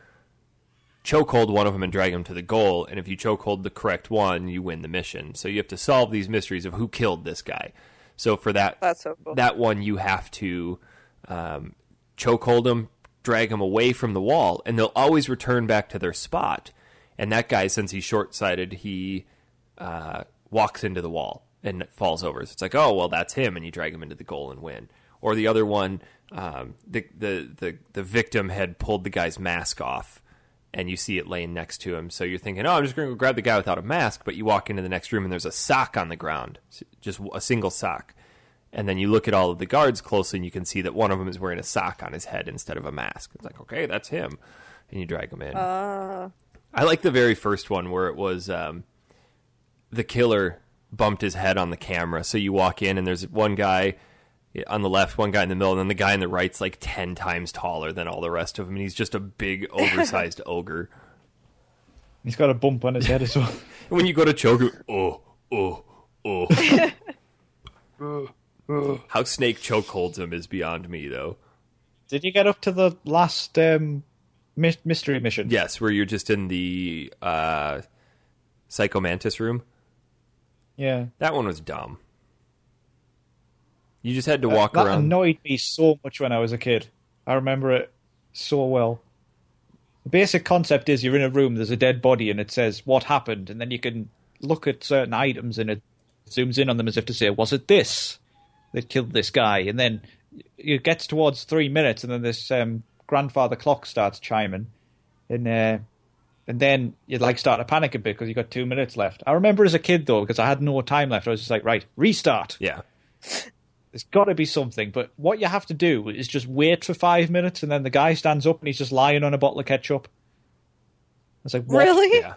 chokehold one of them and drag him to the goal, and if you chokehold the correct one, you win the mission. So you have to solve these mysteries of who killed this guy. So for that, That's so cool. that one, you have to chokehold him, drag him away from the wall, and they'll always return back to their spot. And that guy, since he's short-sighted, he walks into the wall and falls over. So it's like, oh, well, that's him, and you drag him into the goal and win. Or the other one, the victim had pulled the guy's mask off, and you see it laying next to him. So you're thinking, oh, I'm just going to go grab the guy without a mask. But you walk into the next room, and there's a sock on the ground, just a single sock. And then you look at all of the guards closely, and you can see that one of them is wearing a sock on his head instead of a mask. It's like, okay, that's him. And you drag him in. I like the very first one where it was the killer bumped his head on the camera. So you walk in and there's one guy on the left, one guy in the middle, and then the guy on the right's like 10 times taller than all the rest of them. And he's just a big, oversized ogre. He's got a bump on his head as well. When you go to choke him, how Snake choke holds him is beyond me, though. Did you get up to the last mystery mission? Yes, where you're just in the Psycho Mantis room. Yeah. That one was dumb. You just had to walk that around. That annoyed me so much when I was a kid. I remember it so well. The basic concept is you're in a room, there's a dead body, and it says, what happened? And then you can look at certain items, and it zooms in on them as if to say, was it this that killed this guy? And then it gets towards 3 minutes, and then this grandfather clock starts chiming. And then you'd like start to panic a bit because you've got 2 minutes left. I remember as a kid, though, because I had no time left, I was just like, right, restart. Yeah. There's got to be something, but what you have to do is just wait for 5 minutes, and then the guy stands up and he's just lying on a bottle of ketchup. I was like, what? Really? Yeah.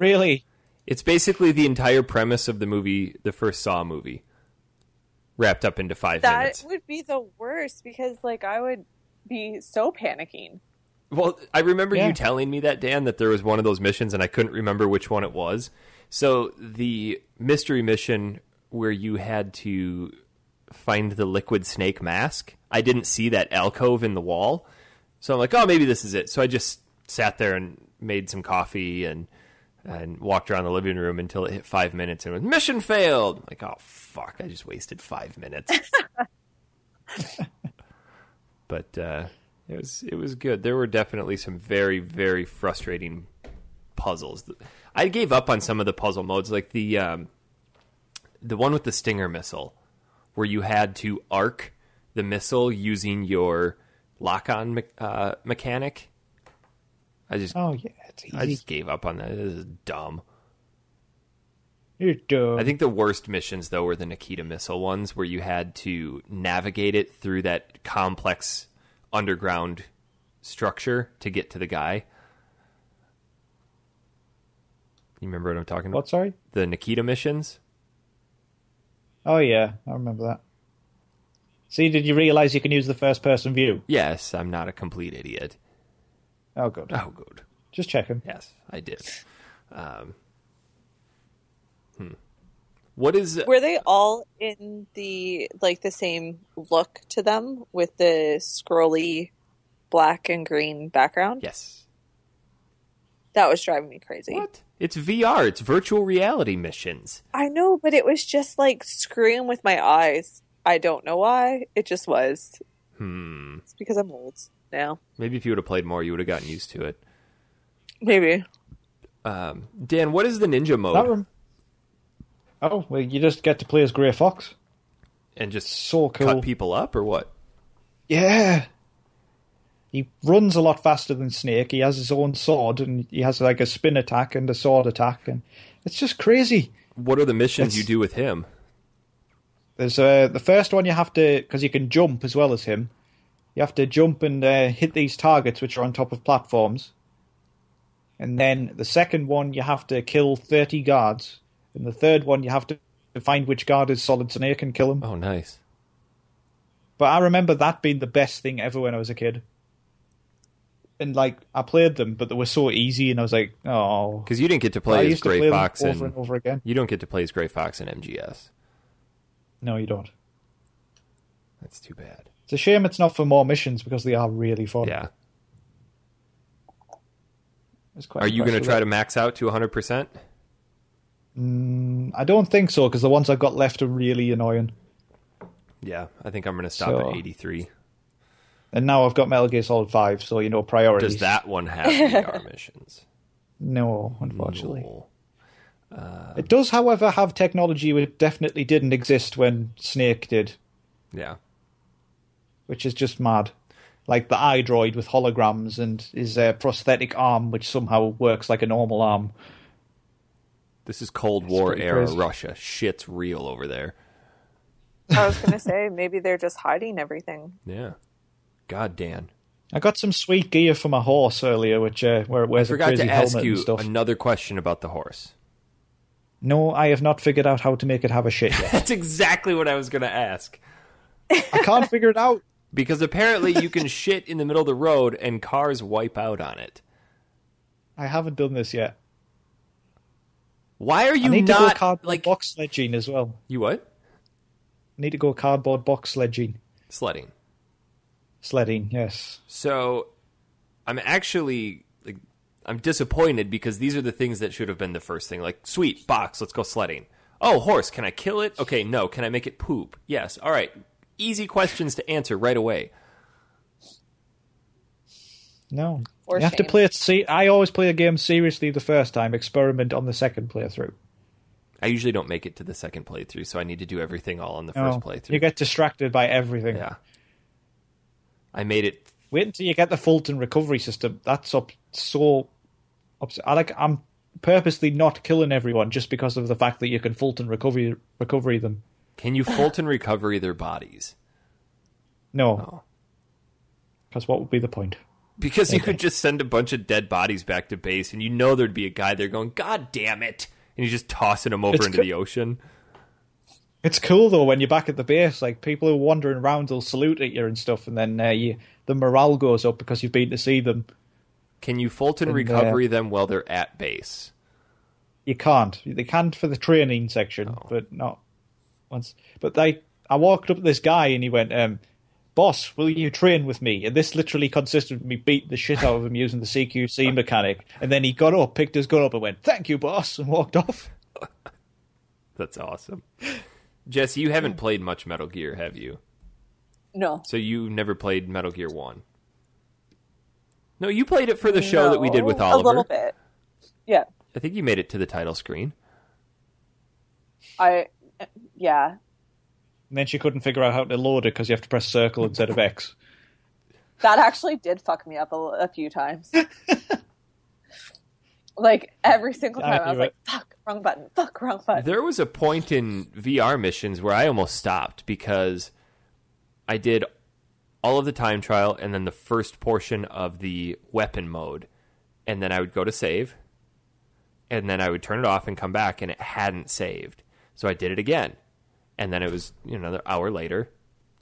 Really? It's basically the entire premise of the movie, the first Saw movie, wrapped up into 5 minutes. That would be the worst because, like, I would be so panicking. Well, I remember you telling me that, Dan, that there was one of those missions, and I couldn't remember which one it was. So the mystery mission where you had to find the liquid snake mask, I didn't see that alcove in the wall. So I'm like, oh, maybe this is it. So I just sat there and made some coffee and walked around the living room until it hit 5 minutes and it was mission failed. I'm like, oh, fuck, I just wasted 5 minutes. But it was good. There were definitely some very, very frustrating puzzles. I gave up on some of the puzzle modes, like the one with the Stinger missile, where you had to arc the missile using your lock-on mechanic. It's easy. I just gave up on that. This is dumb. You're dumb. I think the worst missions, though, were the Nikita missile ones, where you had to navigate it through that complex underground structure to get to the guy. You remember what I'm talking about? What, sorry? The Nikita missions? Oh, yeah, I remember that. See, did you realize you can use the first-person view? Yes, I'm not a complete idiot. Oh, good. Oh, good. Just checking. Yes, I did. What is... Were they all in the same look to them with the scrolly black and green background? Yes. That was driving me crazy. What? It's VR. It's virtual reality missions. I know, but it was just like screwing with my eyes. I don't know why. It just was. It's because I'm old now. Maybe if you would have played more, you would have gotten used to it. Maybe. Dan, what is the ninja mode? Oh, well, you just get to play as Grey Fox. And just so cool. Cut people up, or what? Yeah. He runs a lot faster than Snake. He has his own sword, and he has like a spin attack and a sword attack, and it's just crazy. What are the missions you do with him? There's the first one you have to, because you can jump as well as him. You have to jump and hit these targets which are on top of platforms. And then the second one you have to kill 30 guards. And the third one you have to find which guard is Solid Snake and kill him. Oh, nice. But I remember that being the best thing ever when I was a kid. And like I played them, but they were so easy, and I was like, oh. Because you didn't get to play as Grey Fox over and over again. You don't get to play as Grey Fox in MGS. No, you don't. That's too bad. It's a shame it's not for more missions because they are really fun. Yeah. Are you going to try to max out to 100%? I don't think so, because the ones I've got left are really annoying. Yeah, I think I'm going to stop at 83. And now I've got Metal Gear Solid 5, so, priorities. Does that one have VR missions? No, unfortunately. No. It does, however, have technology which definitely didn't exist when Snake did. Yeah. Which is just mad. Like the iDroid with holograms and his prosthetic arm, which somehow works like a normal arm. This is Cold War era crazy. Russia. Shit's real over there. I was going to say, maybe they're just hiding everything. Yeah. God, Dan. I got some sweet gear for my horse earlier, which where it wears a crazy helmet and stuff. I forgot to ask you another question about the horse. No, I have not figured out how to make it have a shit yet. That's exactly what I was going to ask. I can't figure it out. Because apparently you can shit in the middle of the road and cars wipe out on it. I haven't done this yet. Why are you I need to not go cardboard like box sledging as well. You what? I need to go cardboard box sledging. Sledding, yes. So I'm actually like I'm disappointed because these are the things that should have been the first thing. Like, sweet, box, let's go sledding. Oh, horse, can I kill it? Okay, no. Can I make it poop? Yes. All right. Easy questions to answer right away. No. For you have to shame. play it. I always play a game seriously the first time, experiment on the second playthrough. I usually don't make it to the second playthrough, so I need to do everything all on the first playthrough. You get distracted by everything. Yeah. I made it. Wait until you get the Fulton recovery system. That's I'm purposely not killing everyone just because of the fact that you can Fulton recovery them. Can you Fulton recovery their bodies? No. Because what would be the point? Because you could just send a bunch of dead bodies back to base, and you know there'd be a guy there going, God damn it! And you're just tossing them over into the ocean. It's cool, though, when you're back at the base. Like, people who are wandering around will salute at you and stuff, and then the morale goes up because you've been to see them. Can you Fulton recovery them while they're at base? You can't. They can for the training section, but not once. But I walked up to this guy, and he went, boss, will you train with me? And this literally consisted of me beating the shit out of him using the CQC mechanic. And then he got up, picked his gun up, and went, thank you, boss, and walked off. That's awesome. Jesse, you haven't played much Metal Gear, have you? No. So you never played Metal Gear 1? No, you played it for the show that we did with Oliver. A little bit. Yeah. I think you made it to the title screen. Yeah. And then she couldn't figure out how to load it because you have to press circle instead of X. That actually did fuck me up a few times. Like, every single time I was like, fuck, wrong button, fuck, wrong button. There was a point in VR missions where I almost stopped because I did all of the time trial and then the first portion of the weapon mode. And then I would go to save. And then I would turn it off and come back and it hadn't saved. So I did it again. And then it was another hour later,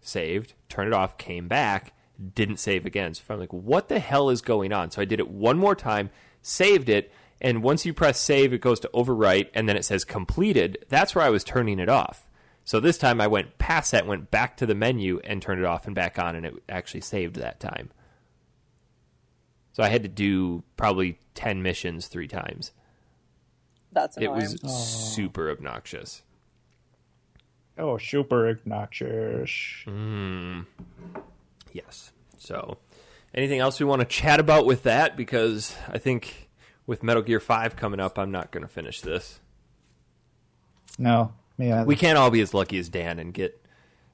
saved, turned it off, came back, didn't save again. So I'm like, what the hell is going on? So I did it one more time, saved it, and once you press save, it goes to overwrite, and then it says completed. That's where I was turning it off. So this time I went past that, went back to the menu, and turned it off and back on, and it actually saved that time. So I had to do probably 10 missions 3 times. That's annoying. It was super obnoxious. Oh, super obnoxious. Yes. So, anything else we want to chat about with that? Because I think with Metal Gear 5 coming up, I'm not going to finish this. No, me either. We can't all be as lucky as Dan and get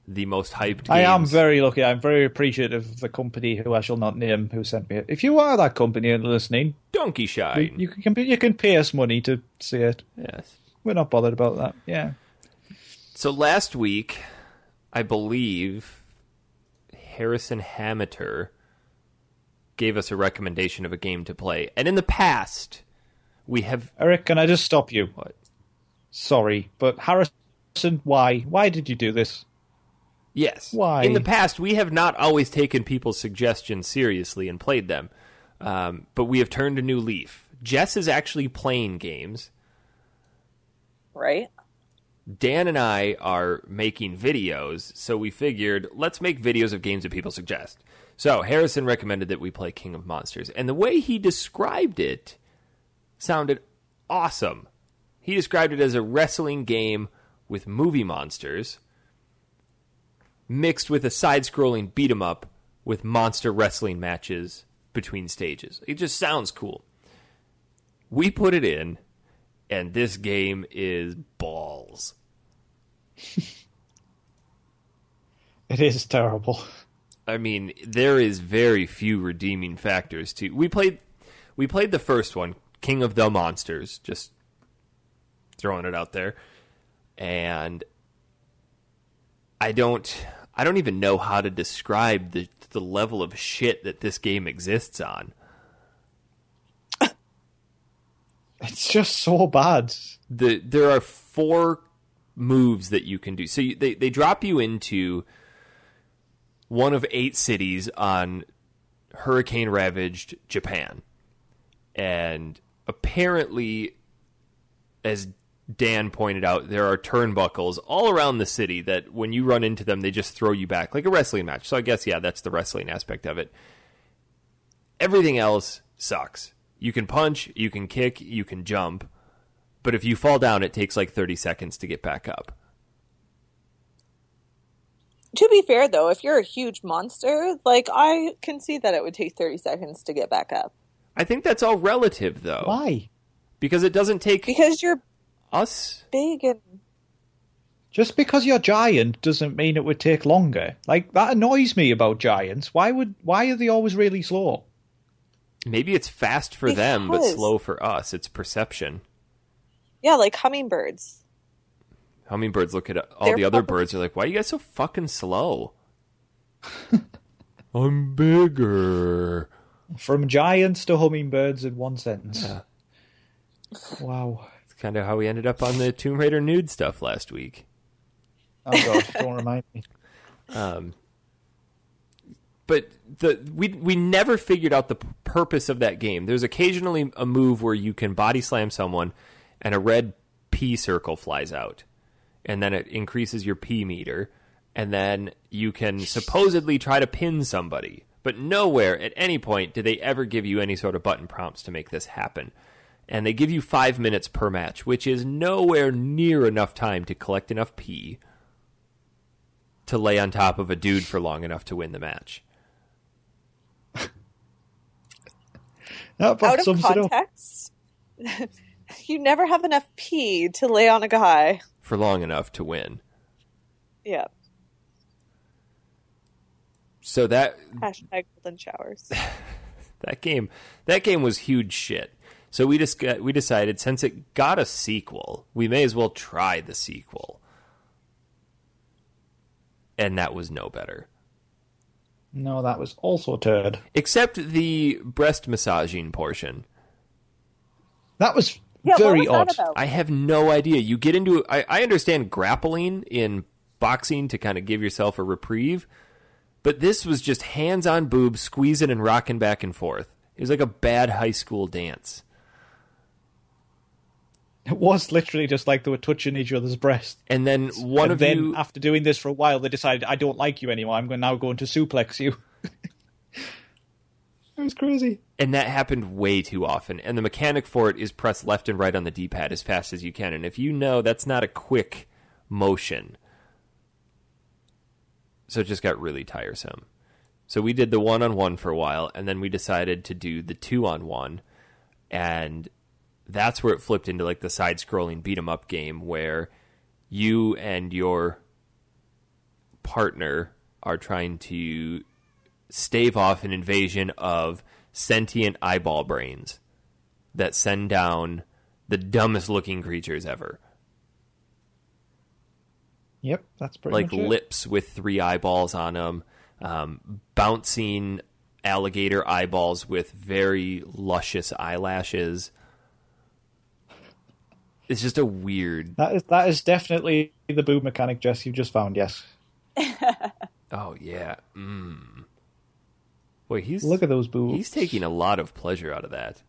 the most hyped games. I am very lucky. I'm very appreciative of the company who I shall not name who sent me it. If you are that company and listening, Donkey Shine. You can pay us money to see it. Yes. We're not bothered about that. Yeah. So last week, I believe Harrison Hameter gave us a recommendation of a game to play. And in the past, we have... Eric, can I just stop you? What? Sorry, but Harrison, why? Why did you do this? Yes. Why? In the past, we have not always taken people's suggestions seriously and played them. But we have turned a new leaf. Jess is actually playing games. Right? Dan and I are making videos, so we figured, let's make videos of games that people suggest. So Harrison recommended that we play King of Monsters, and the way he described it sounded awesome. He described it as a wrestling game with movie monsters mixed with a side-scrolling beat-em-up with monster wrestling matches between stages. It just sounds cool. We put it in, and this game is balls. It is terrible. I mean, there is very few redeeming factors to. We played the first one, King of the Monsters, just throwing it out there. And I don't even know how to describe the level of shit that this game exists on. It's just so bad. There are 4 moves that you can do. So they drop you into one of 8 cities on hurricane-ravaged Japan. And apparently, as Dan pointed out, there are turnbuckles all around the city that when you run into them, they just throw you back, like a wrestling match. So I guess, yeah, that's the wrestling aspect of it. Everything else sucks. You can punch, you can kick, you can jump. But if you fall down, it takes like 30 seconds to get back up. To be fair, though, if you're a huge monster, like, I can see that it would take 30 seconds to get back up. I think that's all relative, though. Why? Because it doesn't take Because you're us. big and... Just because you're giant doesn't mean it would take longer. Like, that annoys me about giants. Why are they always really slow? Maybe it's fast for them, but Because- slow for us. It's perception. Yeah, like hummingbirds. Hummingbirds look at all They're the other probably- birds. They're like, why are you guys so fucking slow? I'm bigger. From giants to hummingbirds in one sentence. Yeah. Wow. It's kind of how we ended up on the Tomb Raider nude stuff last week. Oh god, don't remind me. But we never figured out the purpose of that game. There's occasionally a move where you can body slam someone and a red P circle flies out. And then it increases your P meter. And then you can supposedly try to pin somebody. But nowhere at any point do they ever give you any sort of button prompts to make this happen. And they give you 5 minutes per match, which is nowhere near enough time to collect enough P to lay on top of a dude for long enough to win the match. That Out of sums it up. context, you never have enough pee to lay on a guy. For long enough to win. Yeah. So that Hashtag golden showers. that game was huge shit. So we decided, since it got a sequel, we may as well try the sequel. And that was no better. No, that was also a turd. Except the breast massaging portion. That was Yeah, very what was odd. that about? I have no idea. You get into... I understand grappling in boxing to kind of give yourself a reprieve, but this was just hands on boobs, squeezing and rocking back and forth. It was like a bad high school dance. It was literally just like they were touching each other's breasts. And then one and of then you... after doing this for a while, they decided, I don't like you anymore. I'm now going to suplex you. It was crazy. And that happened way too often. And the mechanic for it is press left and right on the D-pad as fast as you can. And if you know, that's not a quick motion. So it just got really tiresome. So we did the one-on-one for a while, and then we decided to do the two-on-one. And that's where it flipped into like the side-scrolling beat-em-up game where you and your partner are trying to stave off an invasion of sentient eyeball brains that send down the dumbest looking creatures ever. Yep, that's pretty Like much it. lips with 3 eyeballs on them, bouncing alligator eyeballs with very luscious eyelashes. It's just a weird... That is definitely the boob mechanic, Jess, you just found, yes. Oh, yeah. Boy, Look at those boobs. He's taking a lot of pleasure out of that.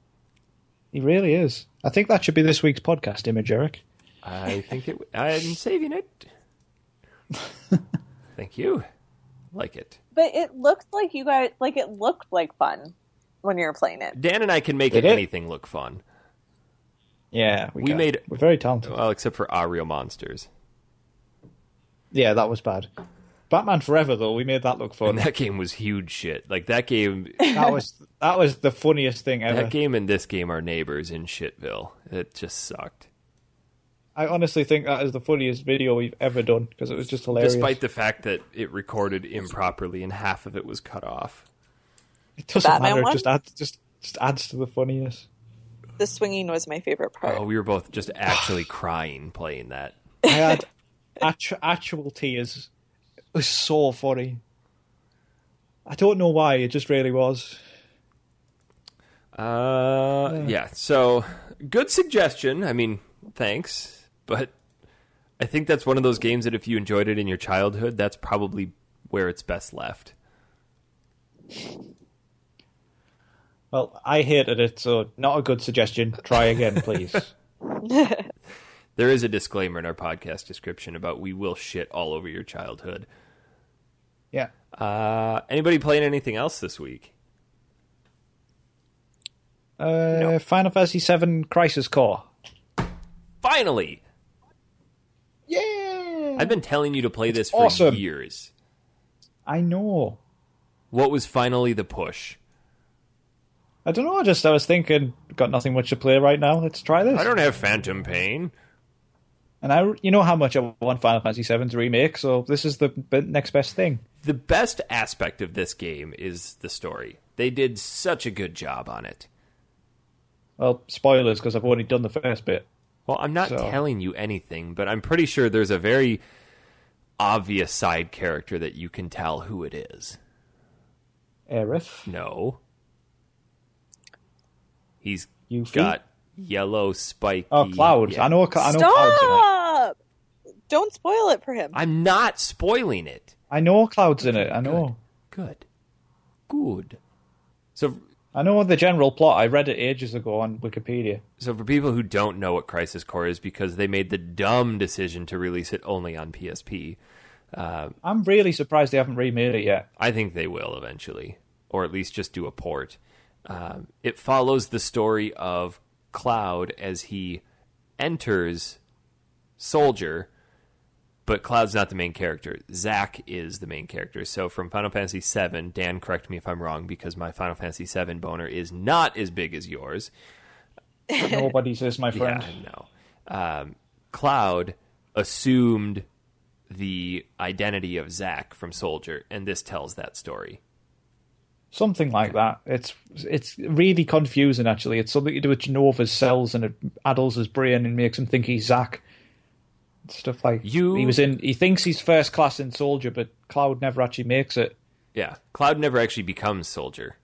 He really is. I think that should be this week's podcast image, Eric. I think I'm saving it. Thank you. Like it. But it looked like you guys, like it looked like fun when you were playing it. Dan and I can make Did it? anything look fun. Yeah, We made- We're very talented. Well, except for Ario Monsters. Yeah, that was bad. Batman Forever, though, we made that look fun. And that game was huge shit. Like that game that was the funniest thing ever. that game and this game are neighbors in Shitville. It just sucked. I honestly think that is the funniest video we've ever done because it was just hilarious. Despite the fact that it recorded improperly and half of it was cut off. It doesn't Batman matter. one? It just adds to the funniness. The swinging was my favorite part. Oh, we were both just actually crying playing that. I had actual tears. It was so funny. I don't know why. It just really was. Yeah. So good suggestion. I mean, thanks. But I think that's one of those games that if you enjoyed it in your childhood, that's probably where it's best left. Well, I hated it, so not a good suggestion. Try again, please. There is a disclaimer in our podcast description about we will shit all over your childhood. Yeah. Anybody playing anything else this week? No. Final Fantasy VII Crisis Core. Finally! Yeah! I've been telling you to play this for awesome. years. I know. What was finally the push? I don't know, I was thinking, got nothing much to play right now, let's try this. I don't have Phantom Pain. And you know how much I want Final Fantasy VII's remake, so this is the next best thing. The best aspect of this game is the story. They did such a good job on it. Well, spoilers, because I've only done the first bit. Well, I'm not telling you anything, but I'm pretty sure there's a very obvious side character that you can tell who it is. Aerith? No. He's Yuffie? got yellow spiky... Oh, Cloud. Yeah. I know Cloud's in it. Stop! Don't spoil it for him. I'm not spoiling it. I know Cloud's in it, I know. Good. So I know the general plot. I read it ages ago on Wikipedia. So for people who don't know what Crisis Core is, because they made the dumb decision to release it only on PSP, I'm really surprised they haven't remade it yet. I think they will eventually, or at least just do a port. It follows the story of Cloud as he enters Soldier, but Cloud's not the main character. Zack is the main character. So from Final Fantasy VII, Dan, correct me if I'm wrong, because my Final Fantasy VII boner is not as big as yours. Nobody's is, my friend. Yeah, no. Cloud assumed the identity of Zack from Soldier, and this tells that story. Something like that. It's really confusing, actually. It's something to do with Genova's cells, and it addles his brain and makes him think he's Zack. Stuff like he thinks he's first class in Soldier, but Cloud never actually makes it. Yeah, Cloud never actually becomes Soldier.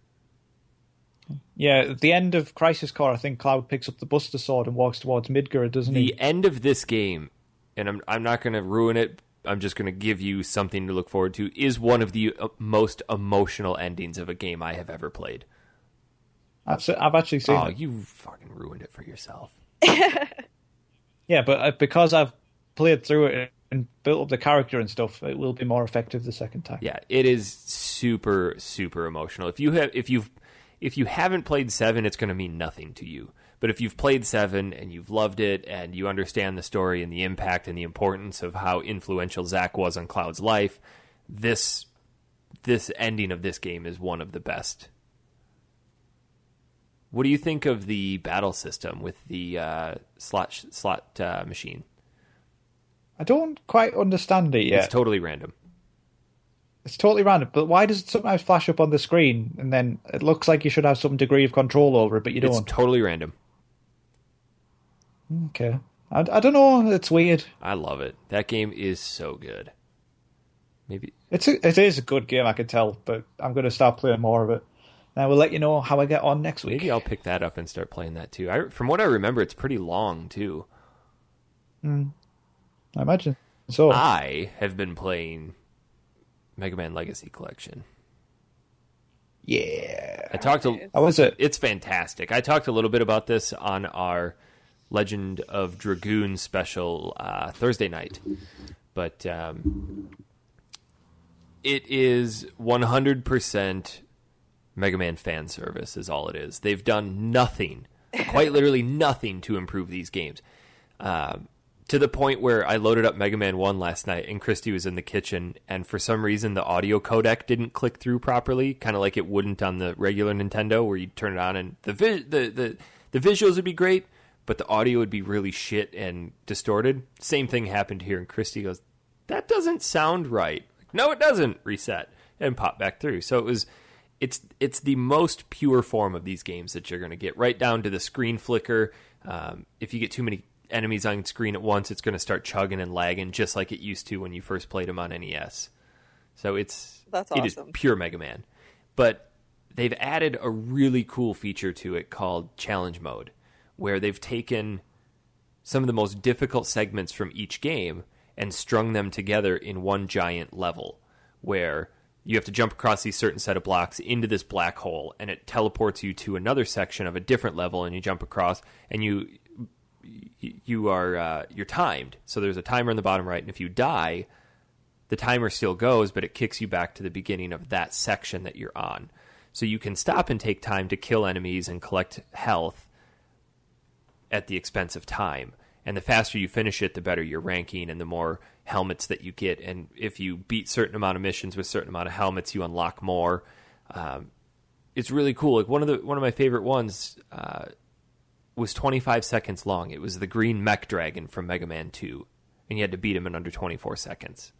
Yeah, at the end of Crisis Core, I think Cloud picks up the Buster Sword and walks towards Midgar, doesn't he? The end of this game, and I'm not going to ruin it, I'm just going to give you something to look forward to, is one of the most emotional endings of a game I have ever played. I've actually seen it. Oh, you fucking ruined it for yourself. Yeah, but because I've played through it and built up the character and stuff, it will be more effective the second time. Yeah, it is super, super emotional. If you haven't played 7, it's going to mean nothing to you. But if you've played 7 and you've loved it and you understand the story and the impact and the importance of how influential Zack was on Cloud's life, this ending of this game is one of the best. What do you think of the battle system with the slot machine? I don't quite understand it yet. It's totally random. It's totally random, but why does it sometimes flash up on the screen and then it looks like you should have some degree of control over it, but you don't? It's totally random. Okay. I don't know. It's weird. I love it. That game is so good. Maybe it is a good game, I can tell, but I'm going to start playing more of it. And I will let you know how I get on next week. Maybe I'll pick that up and start playing that too. From what I remember, it's pretty long too. I imagine so. I have been playing Mega Man Legacy Collection. Yeah. How was it? It's fantastic. I talked a little bit about this on our Legend of Dragoon special Thursday night. But it is 100% Mega Man fan service is all it is. They've done nothing, quite literally nothing to improve these games. To the point where I loaded up Mega Man 1 last night and Christy was in the kitchen and for some reason the audio codec didn't click through properly, kind of like it wouldn't on the regular Nintendo where you'd turn it on and the visuals would be great, but the audio would be really shit and distorted. Same thing happened here and Christy goes, that doesn't sound right. No, it doesn't. Reset and pop back through. So it's the most pure form of these games that you're going to get, right down to the screen flicker. If you get too many enemies on screen at once, it's going to start chugging and lagging just like it used to when you first played them on NES. So That's awesome. It is pure Mega Man. But they've added a really cool feature to it called Challenge Mode, where they've taken some of the most difficult segments from each game and strung them together in one giant level, where you have to jump across these certain set of blocks into this black hole, and it teleports you to another section of a different level, and you jump across, and you're timed. So there's a timer in the bottom right, and if you die, the timer still goes, but it kicks you back to the beginning of that section that you're on. So you can stop and take time to kill enemies and collect health at the expense of time. And the faster you finish it, the better your ranking and the more helmets that you get. And if you beat certain amount of missions with certain amount of helmets, you unlock more. It's really cool. Like one of my favorite ones was 25 seconds long. It was the green mech dragon from Mega Man 2, and you had to beat him in under 24 seconds.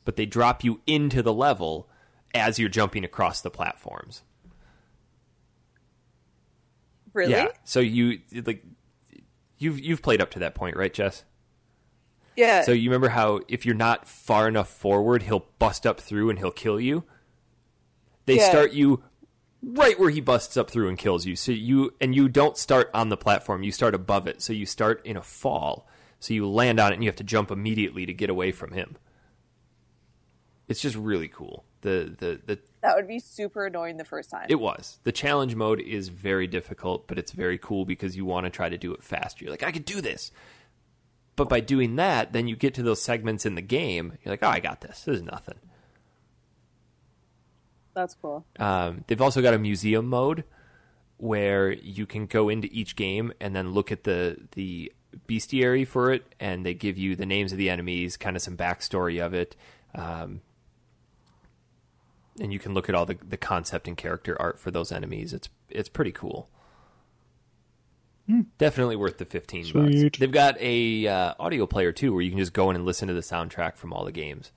But they drop you into the level as you're jumping across the platforms. Really? Yeah. So you've played up to that point, right, Jess? Yeah. So you remember how if you're not far enough forward, he'll bust up through and he'll kill you? They start you right where he busts up through and kills you. So you don't start on the platform, you start above it. So you start in a fall. So you land on it and you have to jump immediately to get away from him. It's just really cool. That would be super annoying the first time. It was. The challenge mode is very difficult, but it's very cool because you want to try to do it faster. You're like, I could do this. But by doing that, then you get to those segments in the game. You're like, oh, I got this. This is nothing. That's cool. They've also got a museum mode where you can go into each game and then look at the bestiary for it, and they give you the names of the enemies, kind of some backstory of it. And you can look at all the concept and character art for those enemies. It's pretty cool. Definitely worth the $15. They've got a audio player too, where you can just go in and listen to the soundtrack from all the games.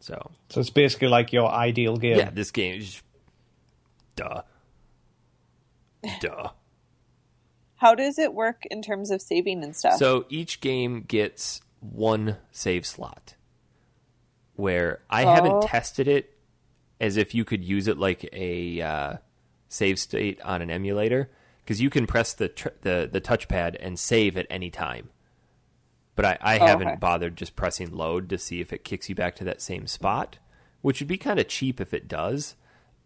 So it's basically like your ideal game. Yeah, this game is duh. How does it work in terms of saving and stuff? So each game gets one save slot, where I haven't tested it as if you could use it like a save state on an emulator, because you can press the touchpad and save at any time. But I haven't bothered just pressing load to see if it kicks you back to that same spot, which would be kind of cheap if it does.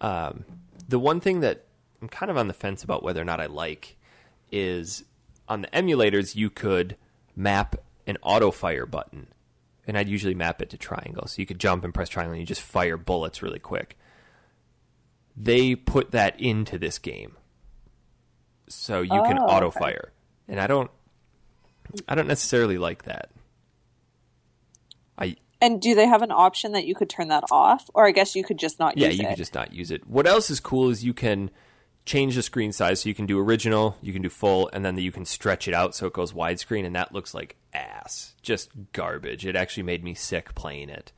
The one thing that I'm kind of on the fence about whether or not I like is on the emulators you could map an auto fire button. And I'd usually map it to triangle. So you could jump and press triangle and you just fire bullets really quick. They put that into this game. So you can auto fire. And I don't necessarily like that. And do they have an option that you could turn that off? Or I guess you could just not use it. Yeah, you could just not use it. What else is cool is you can change the screen size. So you can do original, you can do full, and then you can stretch it out so it goes widescreen, and that looks like ass. Just garbage. It actually made me sick playing it.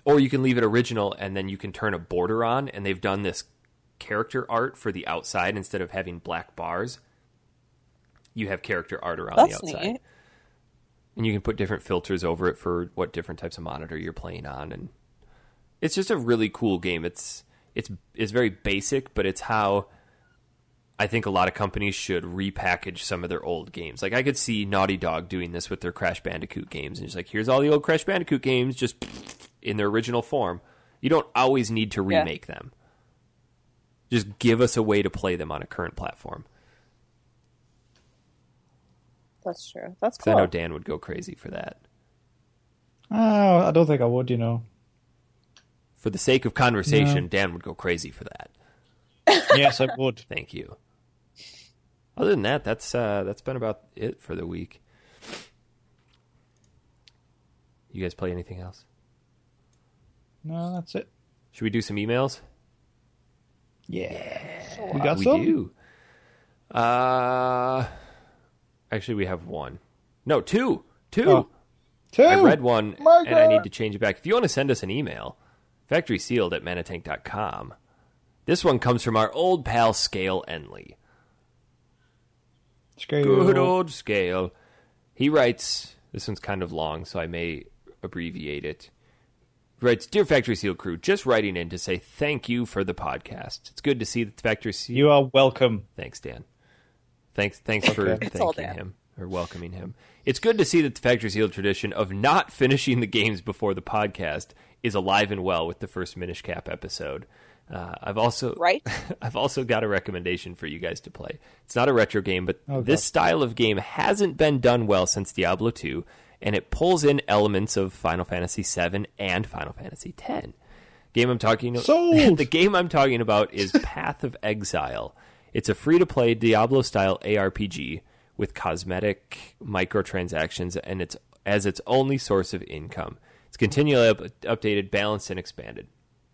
Or you can leave it original, and then you can turn a border on, and they've done this character art for the outside. Instead of having black bars, you have character art around the outside. Neat. And you can put different filters over it for what different types of monitor you're playing on, and it's just a really cool game. It's very basic, but it's how I think a lot of companies should repackage some of their old games. Like I could see Naughty Dog doing this with their Crash Bandicoot games, and it's like, here's all the old Crash Bandicoot games just in their original form. You don't always need to remake them. Just give us a way to play them on a current platform. That's true. That's cool. I know Dan would go crazy for that. Oh, I don't think I would, For the sake of conversation, Dan would go crazy for that. Yes, I would. Thank you. Other than that, that's been about it for the week. You guys play anything else? No, that's it. Should we do some emails? Yeah. We got some? We do. Actually, we have one. No, two. Two? I read one, and I need to change it back. If you want to send us an email, factorysealed@manatank.com. This one comes from our old pal, Scale Enley. Scale. Good old Scale. He writes, this one's kind of long, so I may abbreviate it. Writes, Dear Factory Seal crew, just writing in to say thank you for the podcast. It's good to see that the Factory Seal... You are welcome. Thanks, Dan. Thanks for It's thanking him or welcoming him. It's good to see that the Factory Seal tradition of not finishing the games before the podcast is alive and well with the first Minish Cap episode. I've also got a recommendation for you guys to play. It's not a retro game, but this style of game hasn't been done well since Diablo 2, and it pulls in elements of Final Fantasy VII and Final Fantasy X. The game I'm talking about is Path of Exile. It's a free-to-play Diablo-style ARPG with cosmetic microtransactions, and it's as its only source of income. It's continually updated, balanced, and expanded.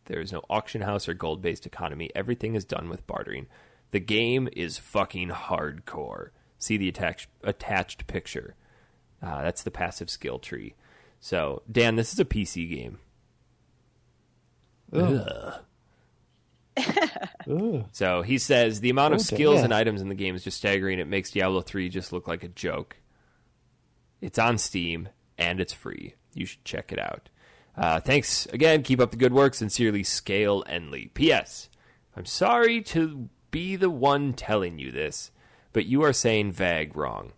There is no auction house or gold-based economy. Everything is done with bartering. The game is fucking hardcore. See the attached picture. That's the passive skill tree. So, Dan, this is a PC game. Ugh. So he says the amount of skills and items in the game is just staggering. It makes Diablo 3 just look like a joke. It's on Steam and it's free. You should check it out. Thanks again. Keep up the good work. Sincerely, Scale Enley. P.S. I'm sorry to be the one telling you this, but you are saying VAG wrong.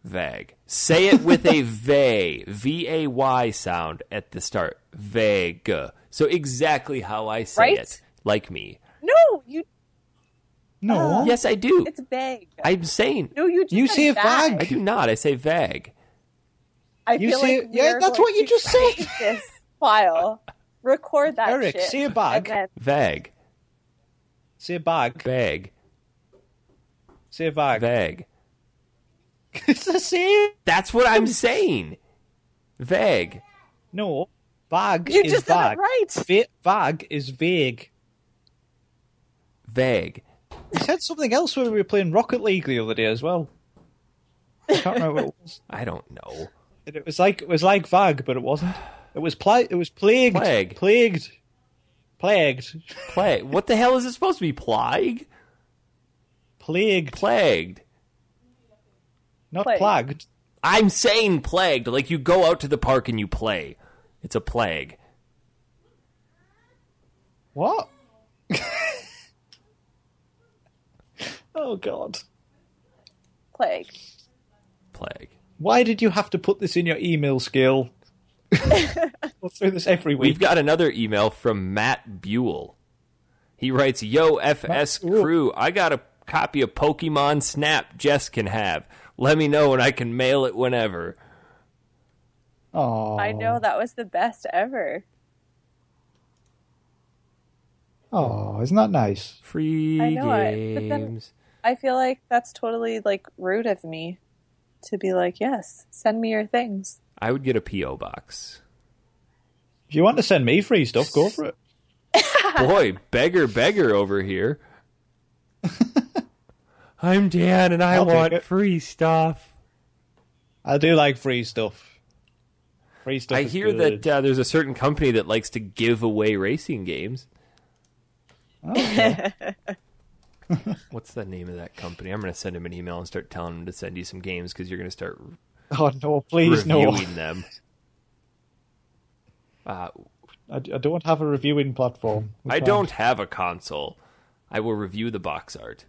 VAG. Say it with a V-A-Y sound at the start. VAG. So exactly how I say it. Like me. No, you... No. Yes, I do. It's vague. I'm saying... No, you say vague. I do not. I say VAG. I feel like that's what you just said. This file. Record that Eric, shit. say a bag. VAG. Say a bag. Bag. Say a bag. VAG. It's the same. That's what I'm saying. VAG. No. Bag You is just said bag. it right. Vag is vague. VAG. We said something else when we were playing Rocket League the other day as well. I can't remember what it was. I don't know. It was like Vag, but it wasn't. It was plagued. Plague. Plagued. Plague. What the hell is it supposed to be? Plague? Plagued. Plagued. Not Plague. plagued. I'm saying plagued. Like you go out to the park and you play. It's a plague. What? Oh, God. Plague. Plague. Why did you have to put this in your email, Skill? We'll through this every week. We've got another email from Matt Buell. He writes, Yo, FS crew, I got a copy of Pokemon Snap Jess can have. Let me know and I can mail it whenever. Oh, I know, that was the best ever. Oh, isn't that nice? Free I know it, but then- games. I feel like that's totally, like, rude of me to be like, yes, send me your things. I would get a P.O. box. If you want to send me free stuff, go for it. Boy, beggar over here. I'm Dan and I I'll take want it. free stuff. I do like free stuff. Free stuff I is hear good. that there's a certain company that likes to give away racing games. Oh, okay. What's the name of that company? I'm going to send him an email and start telling him to send you some games because you're going to start Oh, no, please, no. reviewing them. I don't have a reviewing platform. We I can't. don't have a console. I will review the box art.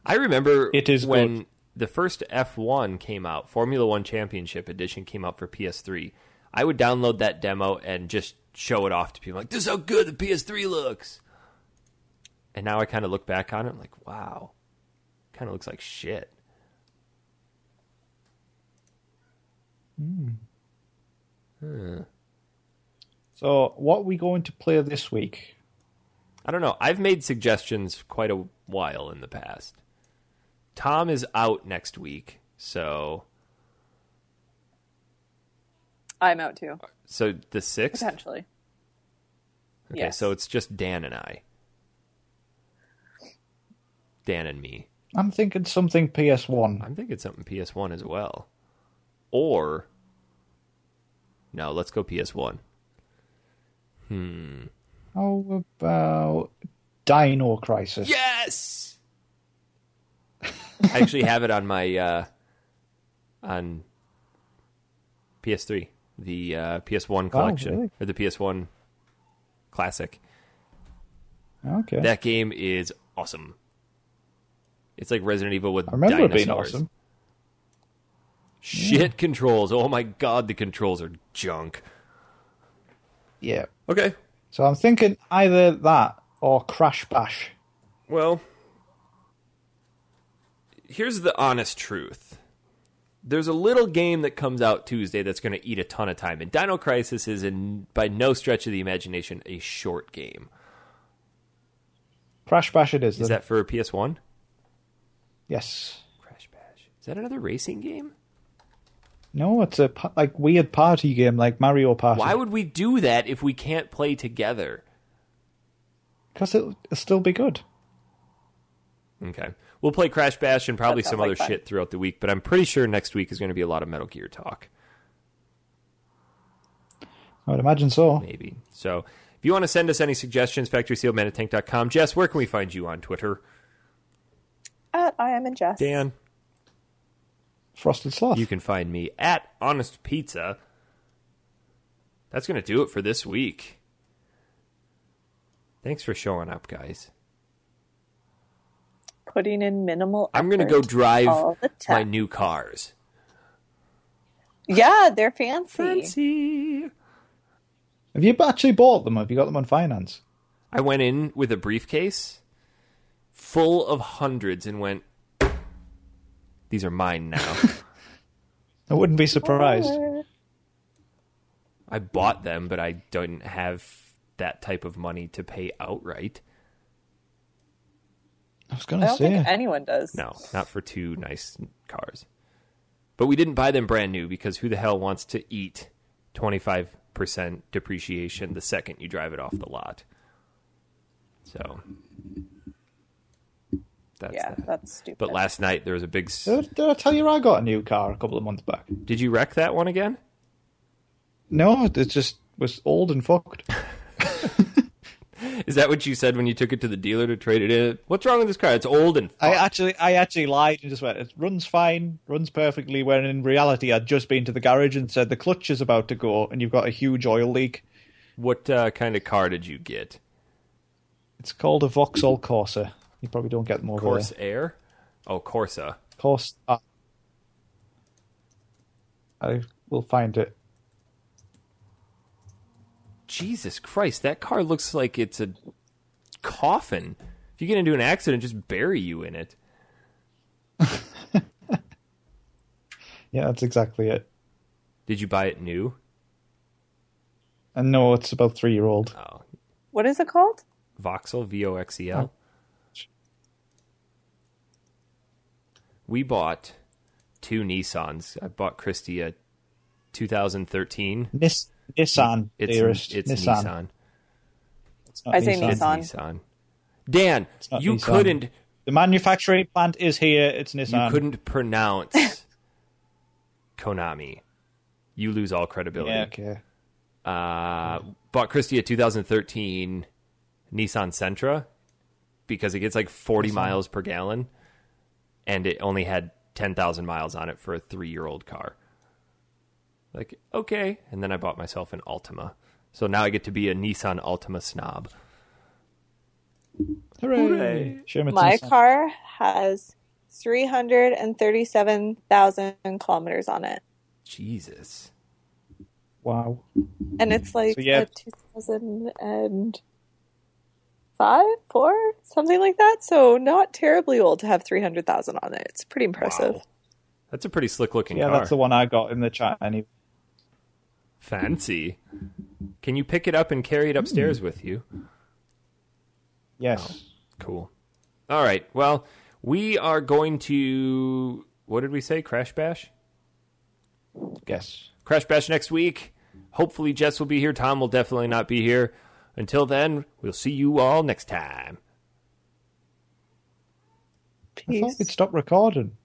I remember It is when good. the first F1 came out, Formula One Championship Edition came out for PS3. I would download that demo and just show it off to people. Like, this is how good the PS3 looks. And now I kind of look back on it, I'm like, wow, kind of looks like shit. So, what are we going to play this week? I don't know. I've made suggestions quite a while in the past. Tom is out next week, so I'm out too, the 6th? potentially. Okay, Yes. so it's just Dan and I. Dan and me. I'm thinking something PS1. I'm thinking something PS1 as well. Or no, let's go PS1. How about Dino Crisis? Yes. I actually have it on my on PS3. the PS1 collection, really? or the PS1 Classic. Okay. That game is awesome. It's like Resident Evil with I remember dinosaurs. it being awesome. Shit controls. Oh my god, the controls are junk. Yeah. Okay. So I'm thinking either that or Crash Bash. Well, here's the honest truth. There's a little game that comes out Tuesday that's going to eat a ton of time. And Dino Crisis is, by no stretch of the imagination, a short game. Crash Bash it is. Is Then. that for PS1? Yes. Crash Bash. Is that another racing game? No, it's a like weird party game like Mario Party. Why would we do that if we can't play together? Because it'll still be good. Okay. We'll play Crash Bash and probably That some sounds other like fun. shit throughout the week, but I'm pretty sure next week is going to be a lot of Metal Gear talk. I would imagine so. Maybe. So if you want to send us any suggestions, factorysealedman@tank.com. Jess, where can we find you on Twitter? I am in Jess. Dan, Frosted Sloth. you can find me at Honest Pizza. That's going to do it for this week. Thanks for showing up, guys. Putting in minimal I'm going to effort go drive all the time. my new cars. Yeah, they're fancy. Fancy. Have you actually bought them? Have you got them on finance? I went in with a briefcase full of hundreds and went, these are mine now. I wouldn't be surprised. I bought them, but I don't have that type of money to pay outright. I was going I to don't say. think anyone does. No, not for two nice cars. But we didn't buy them brand new because who the hell wants to eat 25% depreciation the second you drive it off the lot? So that's that. That's stupid. But last night there was a big... Did I tell you I got a new car a couple of months back? Did you wreck that one again? No, it just was old and fucked. Is that what you said when you took it to the dealer to trade it in? What's wrong with this car? It's old and I fucked. actually lied and just went, it runs fine, runs perfectly, when in reality I'd just been to the garage and said the clutch is about to go and you've got a huge oil leak. What kind of car did you get? It's called a Vauxhall Corsa. You probably don't get them over Corsa there. Air? Oh, Corsa. Corsa. I will find it. Jesus Christ, that car looks like it's a coffin. If you get into an accident, just bury you in it. Yeah, that's exactly it. Did you buy it new? And no, it's about 3-year-old. Oh, What is it called? Voxel, Voxel. Oh. We bought 2 Nissans. I bought Christy a 2013. Nissan, It's dearest. Nissan. It's not I say Nissan. It's Nissan. Nissan. Dan, not you Nissan. couldn't The manufacturing plant is here. It's Nissan. you couldn't pronounce Konami. You lose all credibility. Yeah, okay. Bought Christy a 2013 Nissan Sentra because it gets like 40 miles per gallon, and it only had 10,000 miles on it for a 3-year-old car. Like, okay. And then I bought myself an Altima. So now I get to be a Nissan Altima snob. Hooray! Shame it's My Nissan. car has 337,000 kilometers on it. Jesus. Wow. And it's like So, yeah. a 2005, 4, something like that. So not terribly old to have 300,000 on it. It's pretty impressive. Wow. That's a pretty slick looking Yeah, car. that's the one I got in the chat. Anyway. Fancy. Can you pick it up and carry it upstairs with you? Yes. Cool. All right. Well, we are going to, what did we say? Crash Bash? Yes. Crash Bash next week. Hopefully Jess will be here. Tom will definitely not be here. Until then, we'll see you all next time. I thought Peace. we'd stop recording.